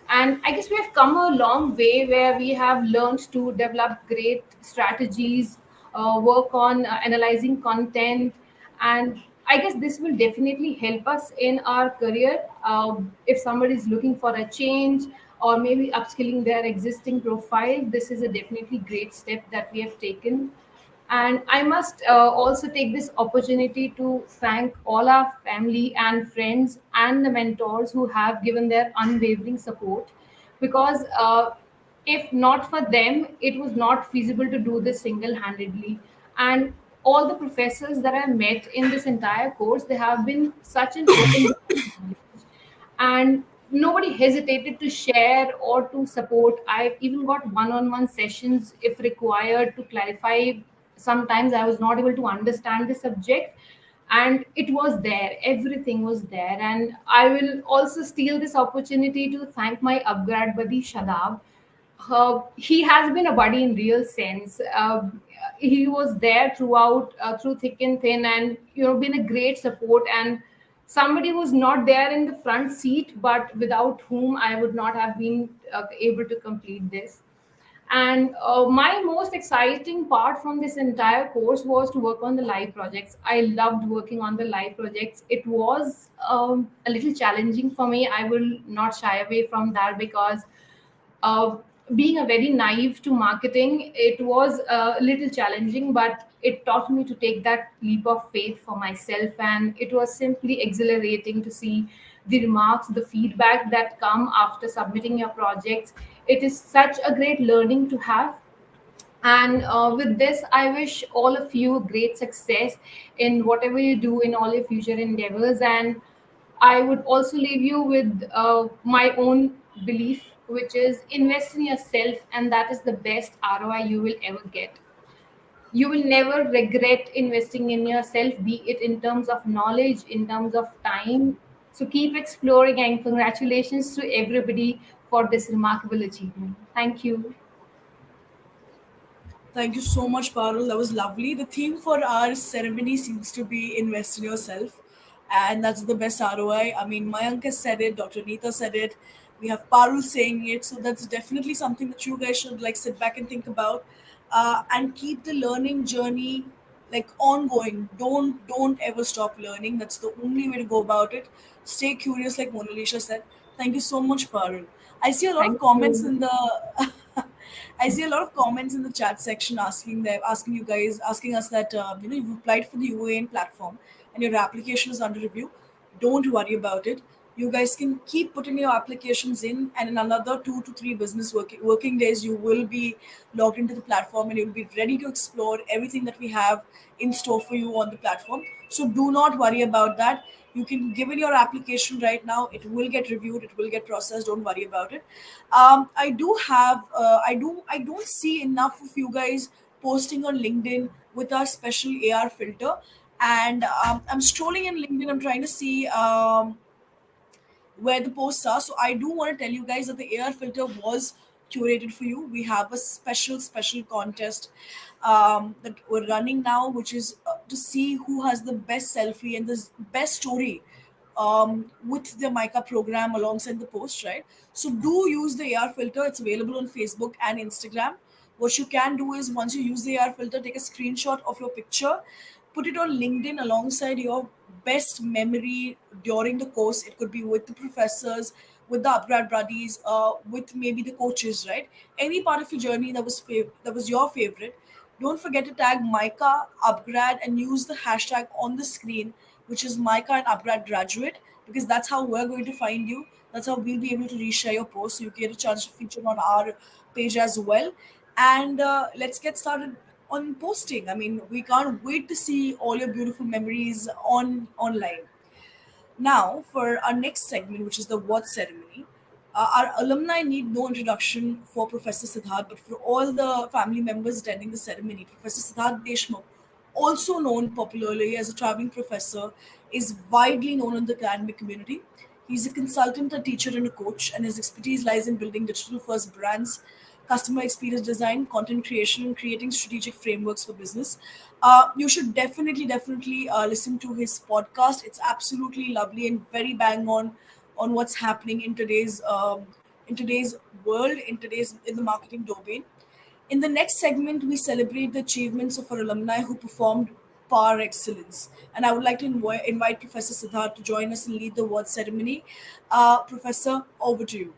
And I guess we have come a long way where we have learned to develop great strategies, work on analyzing content. And I guess this will definitely help us in our career. If somebody is looking for a change or maybe upskilling their existing profile, this is a definitely great step that we have taken. And I must also take this opportunity to thank all our family and friends and the mentors who have given their unwavering support. Because if not for them, it was not feasible to do this single handedly. And all the professors that I met in this entire course, they have been such an open book of knowledge, and nobody hesitated to share or to support. I've even got one-on-one sessions if required to clarify. Sometimes I was not able to understand the subject, and it was there, everything was there. And I will also steal this opportunity to thank my upgrad buddy Shadab. He has been a buddy in real sense. He was there throughout, through thick and thin, and been a great support, and somebody who's not there in the front seat, but without whom I would not have been able to complete this. And my most exciting part from this entire course was to work on the live projects. I loved working on the live projects. It was a little challenging for me. I will not shy away from that, because uh, being a very naive to marketing, it was a little challenging, but it taught me to take that leap of faith for myself. And it was simply exhilarating to see the remarks, the feedback that come after submitting your projects. It is such a great learning to have. And with this, I wish all of you great success in whatever you do in all your future endeavors. And I would also leave you with my own belief, which is invest in yourself, and that is the best ROI you will ever get. You will never regret investing in yourself, be it in terms of knowledge, in terms of time. So keep exploring, and congratulations to everybody for this remarkable achievement. Thank you. Thank you so much, Parul. That was lovely. The theme for our ceremony seems to be invest in yourself, and that's the best ROI. I mean, Mayank has said it, Dr. Neeta said it, we have Parul saying it. So that's definitely something that you guys should like sit back and think about, and keep the learning journey like ongoing. Don't ever stop learning. That's the only way to go about it. Stay curious, like Mona Lisa said. Thank you so much, Parul. I see a lot of Thank comments you. in the I see a lot of comments in the chat section asking you guys, asking us that you've applied for the UAN platform and your application is under review. Don't worry about it. You guys can keep putting your applications in, and in another 2 to 3 business working days, you will be logged into the platform and you'll be ready to explore everything that we have in store for you on the platform. So do not worry about that. You can give in your application right now. It will get reviewed. It will get processed. Don't worry about it. I do have. I don't see enough of you guys posting on LinkedIn with our special AR filter. And I'm strolling in LinkedIn. I'm trying to see. Where the posts are. So I do want to tell you guys that the AR filter was curated for you. We have a special contest that we're running now, which is to see who has the best selfie and the best story with the MICA program alongside the post, right? So do use the AR filter. It's available on Facebook and Instagram. What you can do is once you use the AR filter, take a screenshot of your picture, put it on LinkedIn alongside your best memory during the course. It could be with the professors, with the upgrad buddies, with maybe the coaches, right? Any part of your journey that was your favorite. Don't forget to tag MICA upgrad and use the hashtag on the screen, which is MICA and upgrad graduate, because that's how we're going to find you. That's how we'll be able to reshare your post, so you get a chance to feature on our page as well. And let's get started on posting. I mean, we can't wait to see all your beautiful memories online. Now, for our next segment, which is the award ceremony, our alumni need no introduction for Professor Siddharth, but for all the family members attending the ceremony, Professor Siddharth Deshmukh, also known popularly as a traveling professor, is widely known in the academic community. He's a consultant, a teacher, and a coach, and his expertise lies in building digital first brands, customer experience design, content creation, and creating strategic frameworks for business. You should definitely listen to his podcast. It's absolutely lovely and very bang on what's happening in today's world, in the marketing domain. In the next segment, we celebrate the achievements of our alumni who performed par excellence. And I would like to invite Professor Siddharth to join us and lead the award ceremony. Professor, over to you.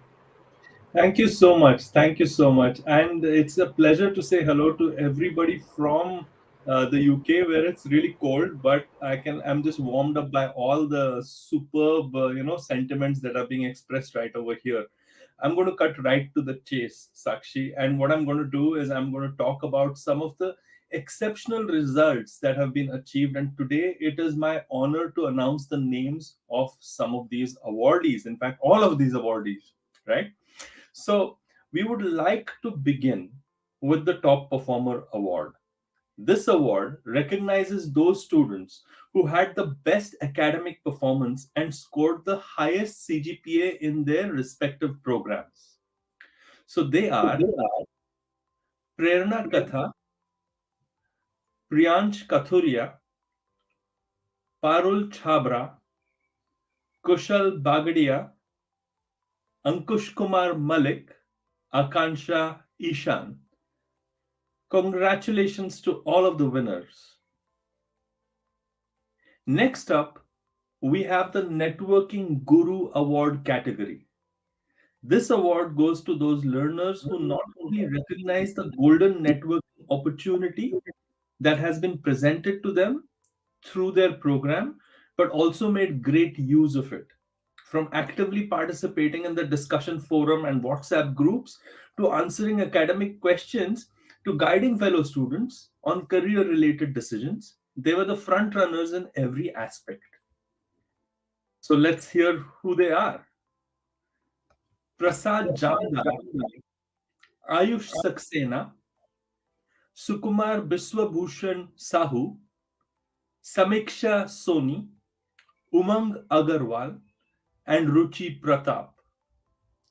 Thank you so much. Thank you so much. And it's a pleasure to say hello to everybody from the UK, where it's really cold, but I'm just warmed up by all the superb, sentiments that are being expressed right over here. I'm going to cut right to the chase, Sakshi. And what I'm going to do is I'm going to talk about some of the exceptional results that have been achieved. And today it is my honor to announce the names of some of these awardees. In fact, all of these awardees, right? So, we would like to begin with the Top Performer Award. This award recognizes those students who had the best academic performance and scored the highest CGPA in their respective programs. So, they are Prerna Katha, Priyansh Kathuria, Parul Chabra, Kushal Bagadia, Ankush Kumar Malik, Akansha Ishan. Congratulations to all of the winners. Next up, we have the Networking Guru Award category. This award goes to those learners who not only recognize the golden networking opportunity that has been presented to them through their program, but also made great use of it. From actively participating in the discussion forum and WhatsApp groups to answering academic questions to guiding fellow students on career related decisions, they were the front runners in every aspect. So let's hear who they are. Prasad Jamdar, Ayush Saxena, Sukumar Biswabhushan Sahu, Samiksha Soni, Umang Agarwal, and Ruchi Pratap.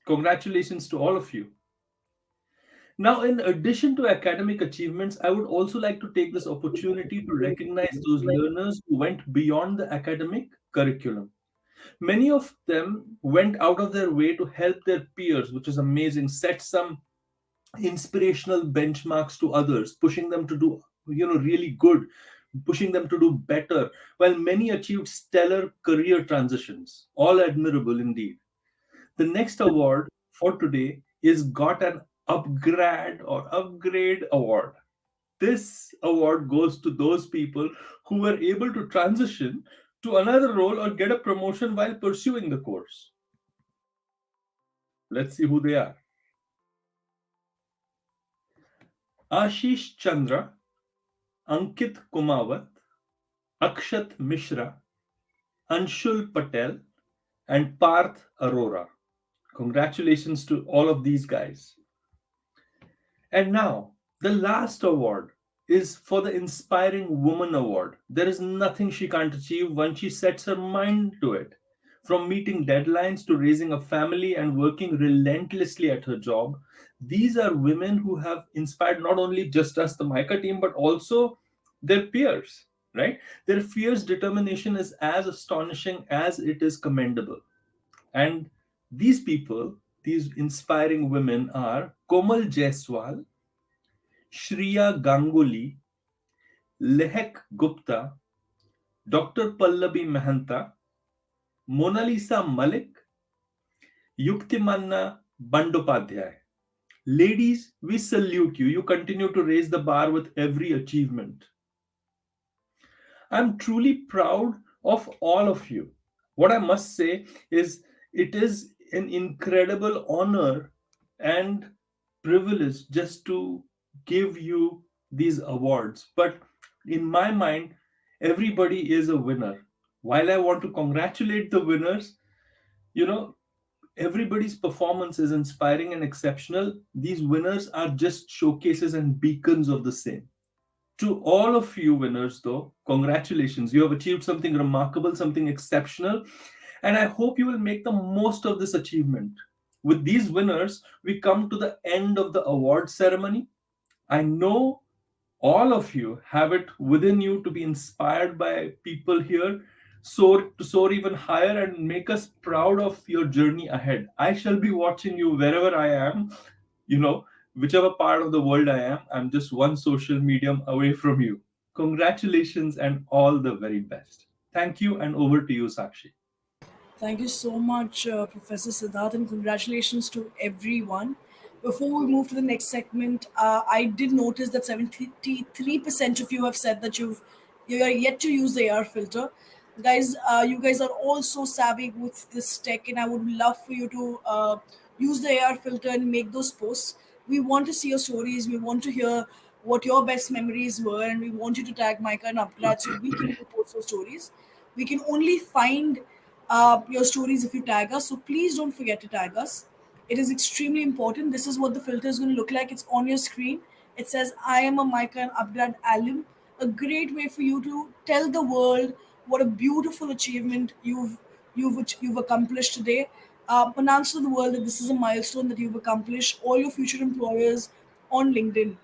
Congratulations to all of you. Now, in addition to academic achievements, I would also like to take this opportunity to recognize those learners who went beyond the academic curriculum. Many of them went out of their way to help their peers, which is amazing, set some inspirational benchmarks to others, pushing them to do really good, pushing them to do better, while many achieved stellar career transitions. All admirable indeed. The next award for today is got an upgrad or upgrade award. This award goes to those people who were able to transition to another role or get a promotion while pursuing the course. Let's see who they are. Ashish Chandra, Ankit Kumawat, Akshat Mishra, Anshul Patel, and Parth Arora. Congratulations to all of these guys. And now, the last award is for the Inspiring Woman Award. There is nothing she can't achieve once she sets her mind to it. From meeting deadlines to raising a family and working relentlessly at her job, these are women who have inspired not only just us, the MICA team, but also their peers, right? Their fierce determination is as astonishing as it is commendable. And these people, these inspiring women, are Komal Jaiswal, Shriya Ganguly, Lehak Gupta, Dr. Pallabi Mahanta, Mona Lisa Malik, Yuktimanna Bandopadhyay. Ladies, we salute you. You continue to raise the bar with every achievement. I'm truly proud of all of you. What I must say is, it is an incredible honor and privilege just to give you these awards. But in my mind, everybody is a winner. While I want to congratulate the winners, you know, everybody's performance is inspiring and exceptional. These winners are just showcases and beacons of the same. To all of you winners, though, congratulations. You have achieved something remarkable, something exceptional, and I hope you will make the most of this achievement. With these winners, we come to the end of the award ceremony. I know all of you have it within you to be inspired by people here, soar even higher and make us proud of your journey ahead. I shall be watching you wherever I am, you know, whichever part of the world I am. I'm just one social medium away from you. Congratulations and all the very best. Thank you, and over to you, Sakshi. Thank you so much, Professor Siddharth, and congratulations to everyone. Before we move to the next segment, I did notice that 73% of you have said that you are yet to use the AR filter. Guys, you guys are all so savvy with this tech, and I would love for you to use the AR filter and make those posts. We want to see your stories. We want to hear what your best memories were, and we want you to tag Micah and upgrad so we can post those stories. We can only find your stories if you tag us. So please don't forget to tag us. It is extremely important. This is what the filter is going to look like. It's on your screen. It says, I am a MICA and upgrad alum. A great way for you to tell the world what a beautiful achievement you've accomplished today. Announce to the world that this is a milestone that you've accomplished. All your future employers on LinkedIn.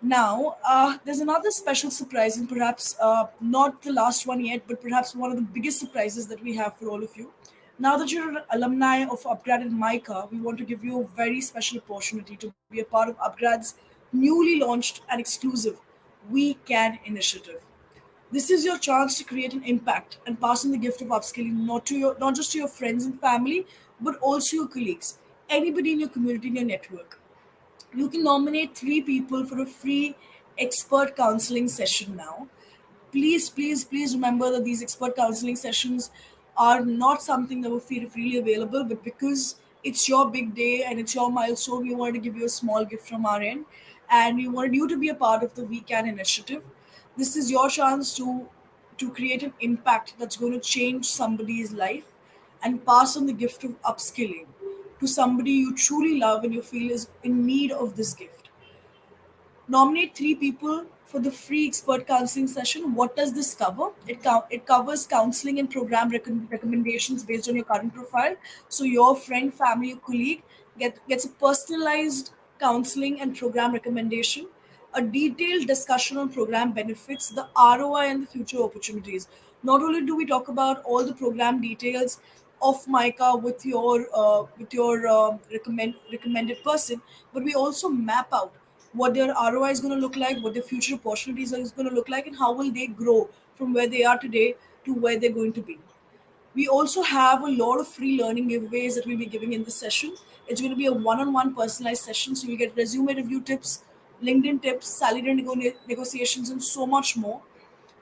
Now, there's another special surprise, and perhaps not the last one yet, but perhaps one of the biggest surprises that we have for all of you. Now that you're an alumni of upGrad and MICA, we want to give you a very special opportunity to be a part of upGrad's newly launched and exclusive We Can initiative. This is your chance to create an impact and pass on the gift of upskilling not just to your friends and family, but also your colleagues, anybody in your community, in your network. You can nominate 3 people for a free expert counseling session now. Please, please, please remember that these expert counseling sessions are not something that were freely available, but because it's your big day and it's your milestone, we wanted to give you a small gift from our end. And we wanted you to be a part of the We Can initiative. This is your chance to create an impact that's going to change somebody's life and pass on the gift of upskilling to somebody you truly love and you feel is in need of this gift. Nominate 3 people for the free expert counseling session. What does this cover? It covers counseling and program recommendations based on your current profile. So your friend, family, or colleague gets a personalized counseling and program recommendation, a detailed discussion on program benefits, the ROI, and the future opportunities. Not only do we talk about all the program details of MICA with your recommended person, but we also map out what their ROI is going to look like, what their future opportunities is going to look like, and how will they grow from where they are today to where they're going to be. We also have a lot of free learning giveaways that we'll be giving in this session. It's going to be a one-on-one personalized session, so you get resume review tips, LinkedIn tips, salary negotiations, and so much more.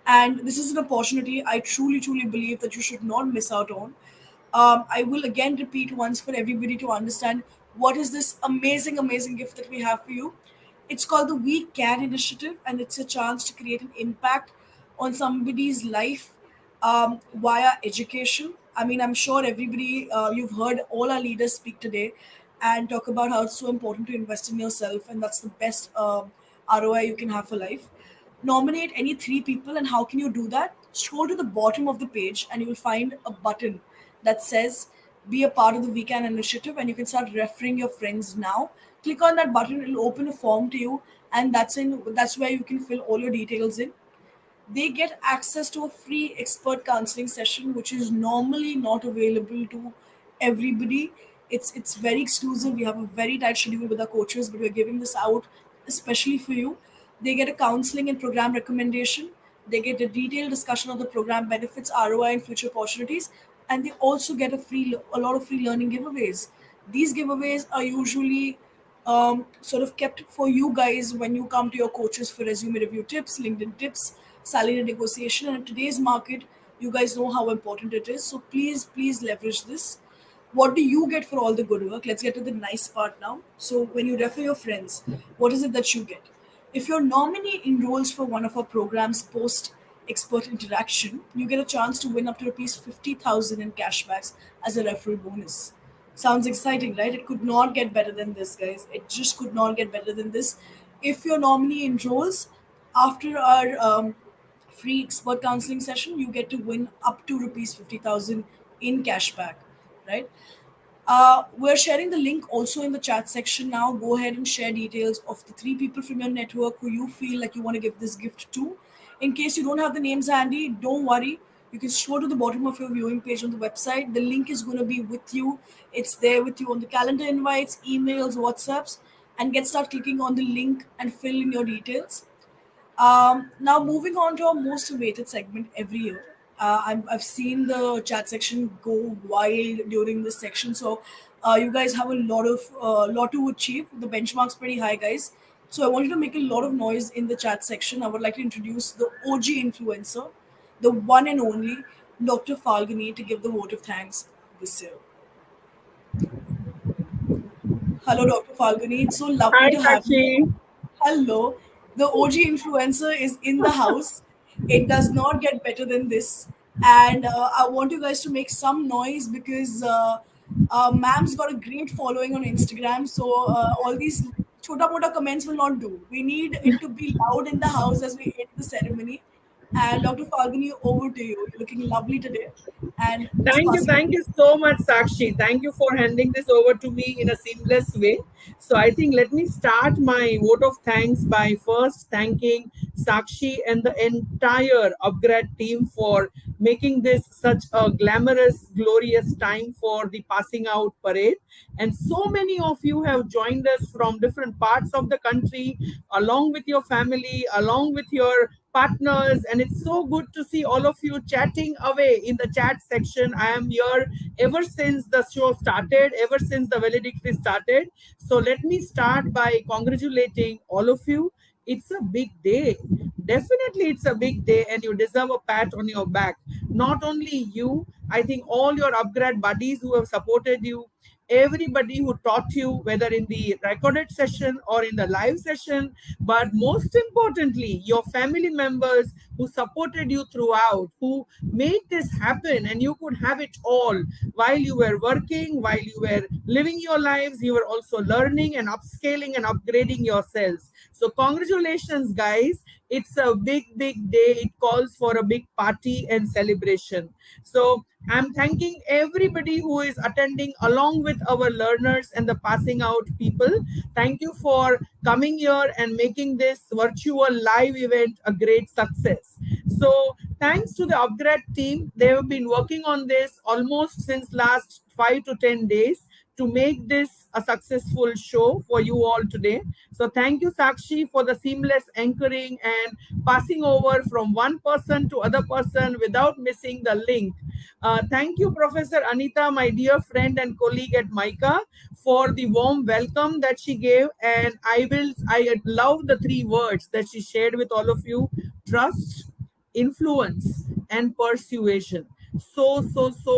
And this is an opportunity I truly, truly believe that you should not miss out on. I will again repeat once for everybody to understand what is this amazing, amazing gift that we have for you. It's called the We Can Initiative, and it's a chance to create an impact on somebody's life via education. I mean, I'm sure everybody, you've heard all our leaders speak today and talk about how it's so important to invest in yourself, and that's the best ROI you can have for life. Nominate any three people, and how can you do that? Scroll to the bottom of the page, and you will find a button that says be a part of the weekend initiative, and you can start referring your friends now. Click on that button, it'll open a form to you, and that's where you can fill all your details in. They get access to a free expert counseling session, which is normally not available to everybody. It's very exclusive. We have a very tight schedule with our coaches, but we're giving this out especially for you. They get a counseling and program recommendation. They get a detailed discussion of the program benefits, ROI, and future opportunities, and they also get a lot of free learning giveaways. These giveaways are usually sort of kept for you guys when you come to your coaches for resume review tips, LinkedIn tips, salary negotiation. And in today's market, you guys know how important it is. So please, please leverage this. What do you get for all the good work? Let's get to the nice part now. So when you refer your friends, what is it that you get? If your nominee enrolls for one of our programs post expert interaction, you get a chance to win up to rupees 50,000 in cashbacks as a referral bonus. Sounds exciting, right? It could not get better than this, guys. It just could not get better than this. If your nominee enrolls after our free expert counseling session, you get to win up to rupees 50,000 in cashback, right? We're sharing the link also in the chat section now. Go ahead and share details of the three people from your network who you feel like you want to give this gift to. In case you don't have the names handy, don't worry. You can scroll to the bottom of your viewing page on the website. The link is going to be with you. It's there with you on the calendar invites, emails, WhatsApps, and get start clicking on the link and fill in your details. Now, moving on to our most awaited segment every year. I've seen the chat section go wild during this section, so you guys have a lot to achieve. The benchmark's pretty high, guys. So I want you to make a lot of noise in the chat section. I would like to introduce the OG influencer, the one and only Dr. Falguni, to give the vote of thanks this year. Hello, Dr. Falguni. It's so lovely Hi, to have you. Sakshi. Hello, the OG influencer is in the house. It does not get better than this. And I want you guys to make some noise because ma'am's got a great following on Instagram. So all these chota mota comments will not do. We need it to be loud in the house as we end the ceremony. And Dr. Falguni, over to you. You're looking lovely today. And just passing it. Thank you so much, Sakshi. Thank you for handing this over to me in a seamless way. So I think let me start my vote of thanks by first thanking Sakshi and the entire upGrad team for making this such a glamorous, glorious time for the passing out parade. And so many of you have joined us from different parts of the country, along with your family, along with your partners, and it's so good to see all of you chatting away in the chat section. I am here ever since the show started, ever since the valedictory started. So let me start by congratulating all of you. It's a big day. Definitely it's a big day, and you deserve a pat on your back. Not only you, I think all your upgrad buddies who have supported you, everybody who taught you, whether in the recorded session or in the live session, but most importantly, your family members who supported you throughout, who made this happen, and you could have it all while you were working, while you were living your lives, you were also learning and upscaling and upgrading yourselves. So congratulations, guys. It's a big, big day. It calls for a big party and celebration. So I'm thanking everybody who is attending along with our learners and the passing out people. Thank you for coming here and making this virtual live event a great success. So thanks to the upgrad team. They have been working on this almost since last 5 to 10 days to make this a successful show for you all today. So thank you, Sakshi, for the seamless anchoring and passing over from one person to other person without missing the link. Thank you, Professor Anita, my dear friend and colleague at MICA, for the warm welcome that she gave. And I love the three words that she shared with all of you: trust, influence, and persuasion. So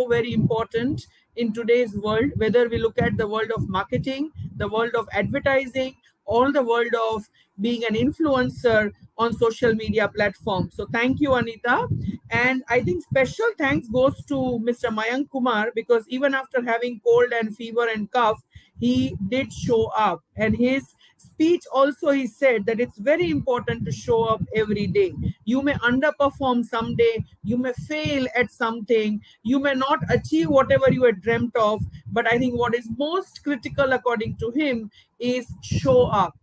very important in today's world, whether we look at the world of marketing, the world of advertising, or the world of being an influencer on social media platforms. So thank you, Anita. And I think special thanks goes to Mr. Mayank Kumar, because even after having cold and fever and cough, he did show up. And his speech also, he said that it's very important to show up every day. You may underperform someday, you may fail at something, you may not achieve whatever you had dreamt of, but I think what is most critical according to him is show up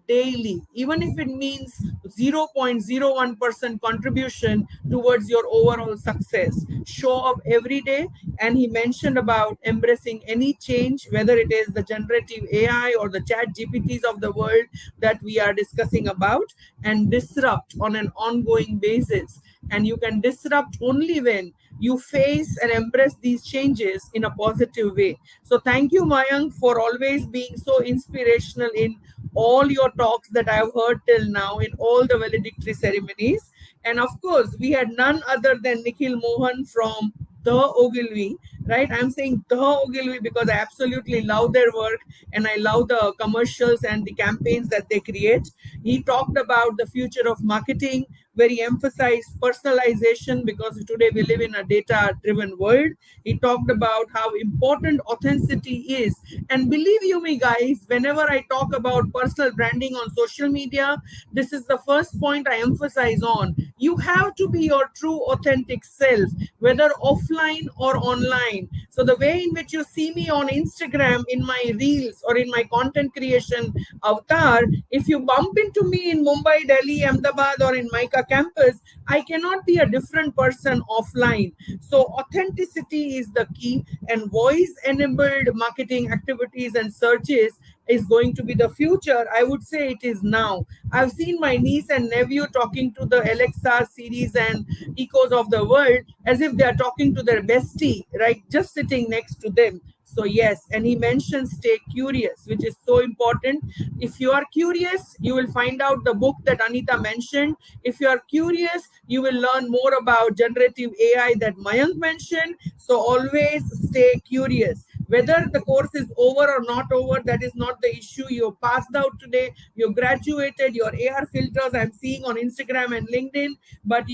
daily, even if it means 0.01% contribution towards your overall success. Show up every day. And he mentioned about embracing any change, whether it is the generative AI or the chat GPTs of the world that we are discussing about, and disrupt on an ongoing basis. And you can disrupt only when you face and embrace these changes in a positive way. So thank you, Mayank, for always being so inspirational in all your talks that I've heard till now in all the valedictory ceremonies. And of course, we had none other than Nikhil Mohan from the Ogilvy, right? I'm saying the Ogilvy because I absolutely love their work and I love the commercials and the campaigns that they create. He talked about the future of marketing, where he emphasized personalization, because today we live in a data driven world. He talked about how important authenticity is. And believe you me, guys, whenever I talk about personal branding on social media, this is the first point I emphasize on. You have to be your true authentic self, whether offline or online. So the way in which you see me on Instagram in my reels or in my content creation avatar, if you bump into me in Mumbai, Delhi, Ahmedabad, or in MICA campus, I cannot be a different person offline. So authenticity is the key, and voice enabled marketing activities and searches is going to be the future. I would say it is now. I've seen my niece and nephew talking to the Alexa, Series, and Echoes of the world as if they are talking to their bestie, right? Just sitting next to them. So yes, and he mentioned stay curious, which is so important. If you are curious, you will find out the book that Anita mentioned. If you are curious, you will learn more about generative AI that Mayank mentioned. So always stay curious. Whether the course is over or not over, that is not the issue. You passed out today, you graduated, your AR filters I'm seeing on Instagram and LinkedIn, but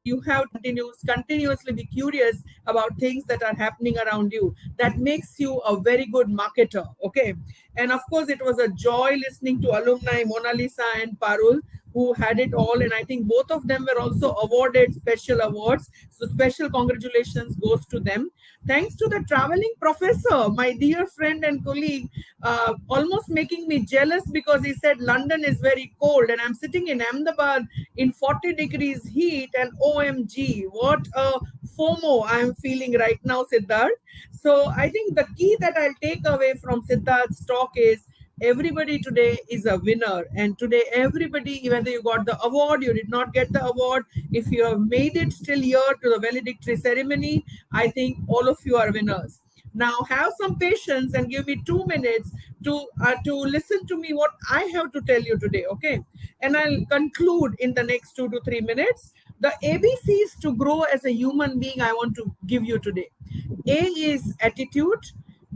you have to continuously be curious about things that are happening around you. That makes you a very good marketer. Okay. And of course, it was a joy listening to alumni Mona Lisa and Parul, who had it all. And I think both of them were also awarded special awards. So special congratulations goes to them. Thanks to the traveling professor, my dear friend and colleague, almost making me jealous because he said London is very cold and I'm sitting in Ahmedabad in 40 degrees heat, and OMG, what a FOMO I am feeling right now, Siddharth. So I think the key that I'll take away from Siddharth's talk is everybody today is a winner. And today, everybody, whether you got the award, you did not get the award, if you have made it till here to the valedictory ceremony, I think all of you are winners. Now have some patience and give me 2 minutes to listen to me what I have to tell you today, okay? And I'll conclude in the next 2 to 3 minutes. The ABCs to grow as a human being I want to give you today. A is attitude,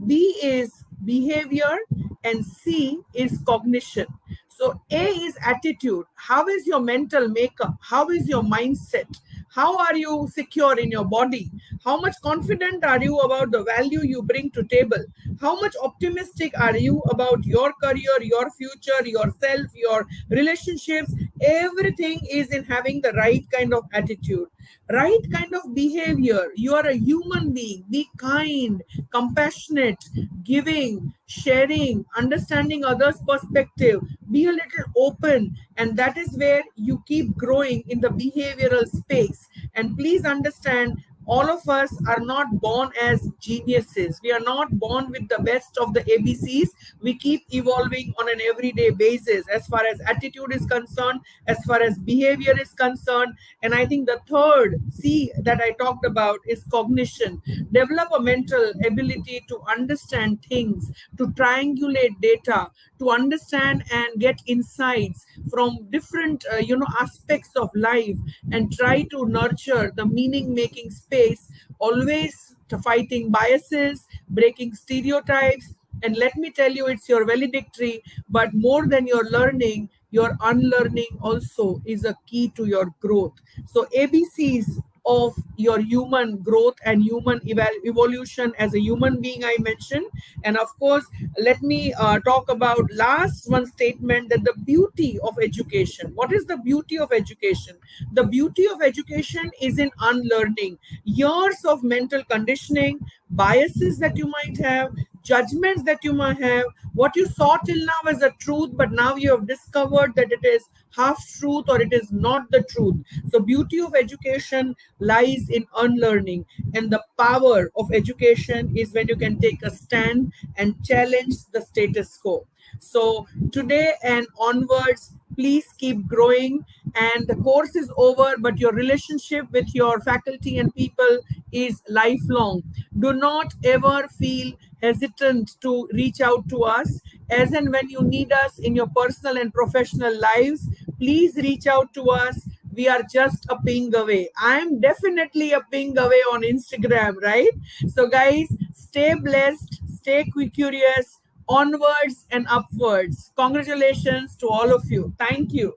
B is behavior, and C is cognition. So A is attitude. How is your mental makeup? How is your mindset? How are you secure in your body? How much confident are you about the value you bring to table? How much optimistic are you about your career, your future, yourself, your relationships? Everything is in having the right kind of attitude, right kind of behavior. You are a human being. Be kind, compassionate, giving, sharing, understanding others' perspective. Be a little open, and that is where you keep growing in the behavioral space. And please understand, all of us are not born as geniuses. We are not born with the best of the ABCs. We keep evolving on an everyday basis as far as attitude is concerned, as far as behavior is concerned. And I think the third C that I talked about is cognition. Develop a mental ability to understand things, to triangulate data, to understand and get insights from different aspects of life, and try to nurture the meaning making space, always fighting biases, breaking stereotypes. And let me tell you, it's your valedictory, but more than your learning, your unlearning also is a key to your growth. So ABCs of your human growth and human evolution as a human being, I mentioned. And of course, let me talk about last one statement, that the beauty of education. What is the beauty of education? The beauty of education is in unlearning years of mental conditioning, biases that you might have, judgments that you might have, what you saw till now as a truth, but now you have discovered that it is half truth or it is not the truth. So beauty of education lies in unlearning, and the power of education is when you can take a stand and challenge the status quo. So today and onwards, please keep growing. And the course is over, but your relationship with your faculty and people is lifelong. Do not ever feel hesitant to reach out to us. As and when you need us in your personal and professional lives, please reach out to us. We are just a ping away. I'm definitely a ping away on Instagram, right? So guys, stay blessed, stay curious, onwards and upwards. Congratulations to all of you. Thank you.